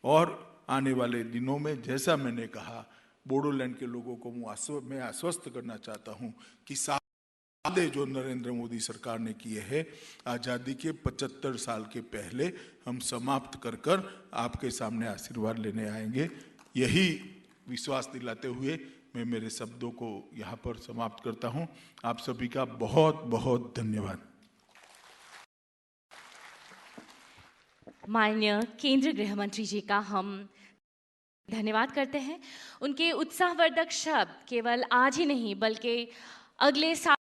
और आने वाले दिनों में, जैसा मैंने कहा, बोडोलैंड के लोगों को मैं आश्वस्त करना चाहता हूँ कि वादे जो नरेंद्र मोदी सरकार ने किए हैं आज़ादी के 75 साल के पहले, हम समाप्त कर आपके सामने आशीर्वाद लेने आएंगे। यही विश्वास दिलाते हुए मैं मेरे शब्दों को यहाँ पर समाप्त करता हूँ। आप सभी का बहुत बहुत धन्यवाद। माननीय केंद्रीय गृह मंत्री जी का हम धन्यवाद करते हैं। उनके उत्साहवर्धक शब्द केवल आज ही नहीं बल्कि अगले साल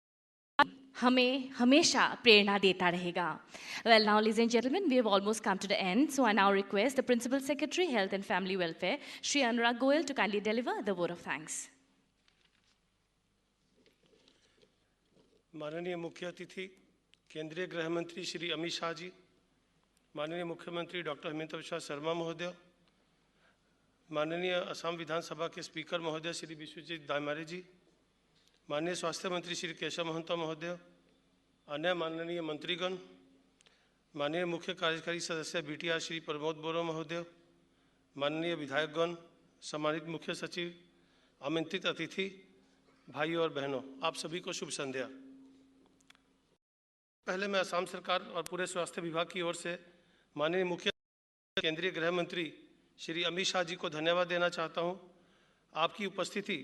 हमें हमेशा प्रेरणा देता रहेगा। Well, now, ladies and gentlemen, we have almost come to the end. So I now request the Principal Secretary, Health and Family Welfare, Shri Anurag Goyal, to kindly deliver the vote of thanks. माननीय मुख्य अतिथि केंद्रीय गृह मंत्री श्री अमित शाह जी, माननीय मुख्यमंत्री डॉक्टर हेमंत विश्व शर्मा महोदय, माननीय असम विधानसभा के स्पीकर महोदय श्री विश्वजीत दामारे जी, माननीय स्वास्थ्य मंत्री श्री केशव महंता महोदय, अन्य माननीय मंत्रीगण, माननीय मुख्य कार्यकारी सदस्य बीटीआर श्री प्रमोद बोरो महोदय, माननीय विधायकगण, सम्मानित मुख्य सचिव, आमंत्रित अतिथि, भाई और बहनों, आप सभी को शुभ संध्या। पहले मैं असम सरकार और पूरे स्वास्थ्य विभाग की ओर से माननीय मुख्य केंद्रीय गृह मंत्री श्री अमित शाह जी को धन्यवाद देना चाहता हूं। आपकी उपस्थिति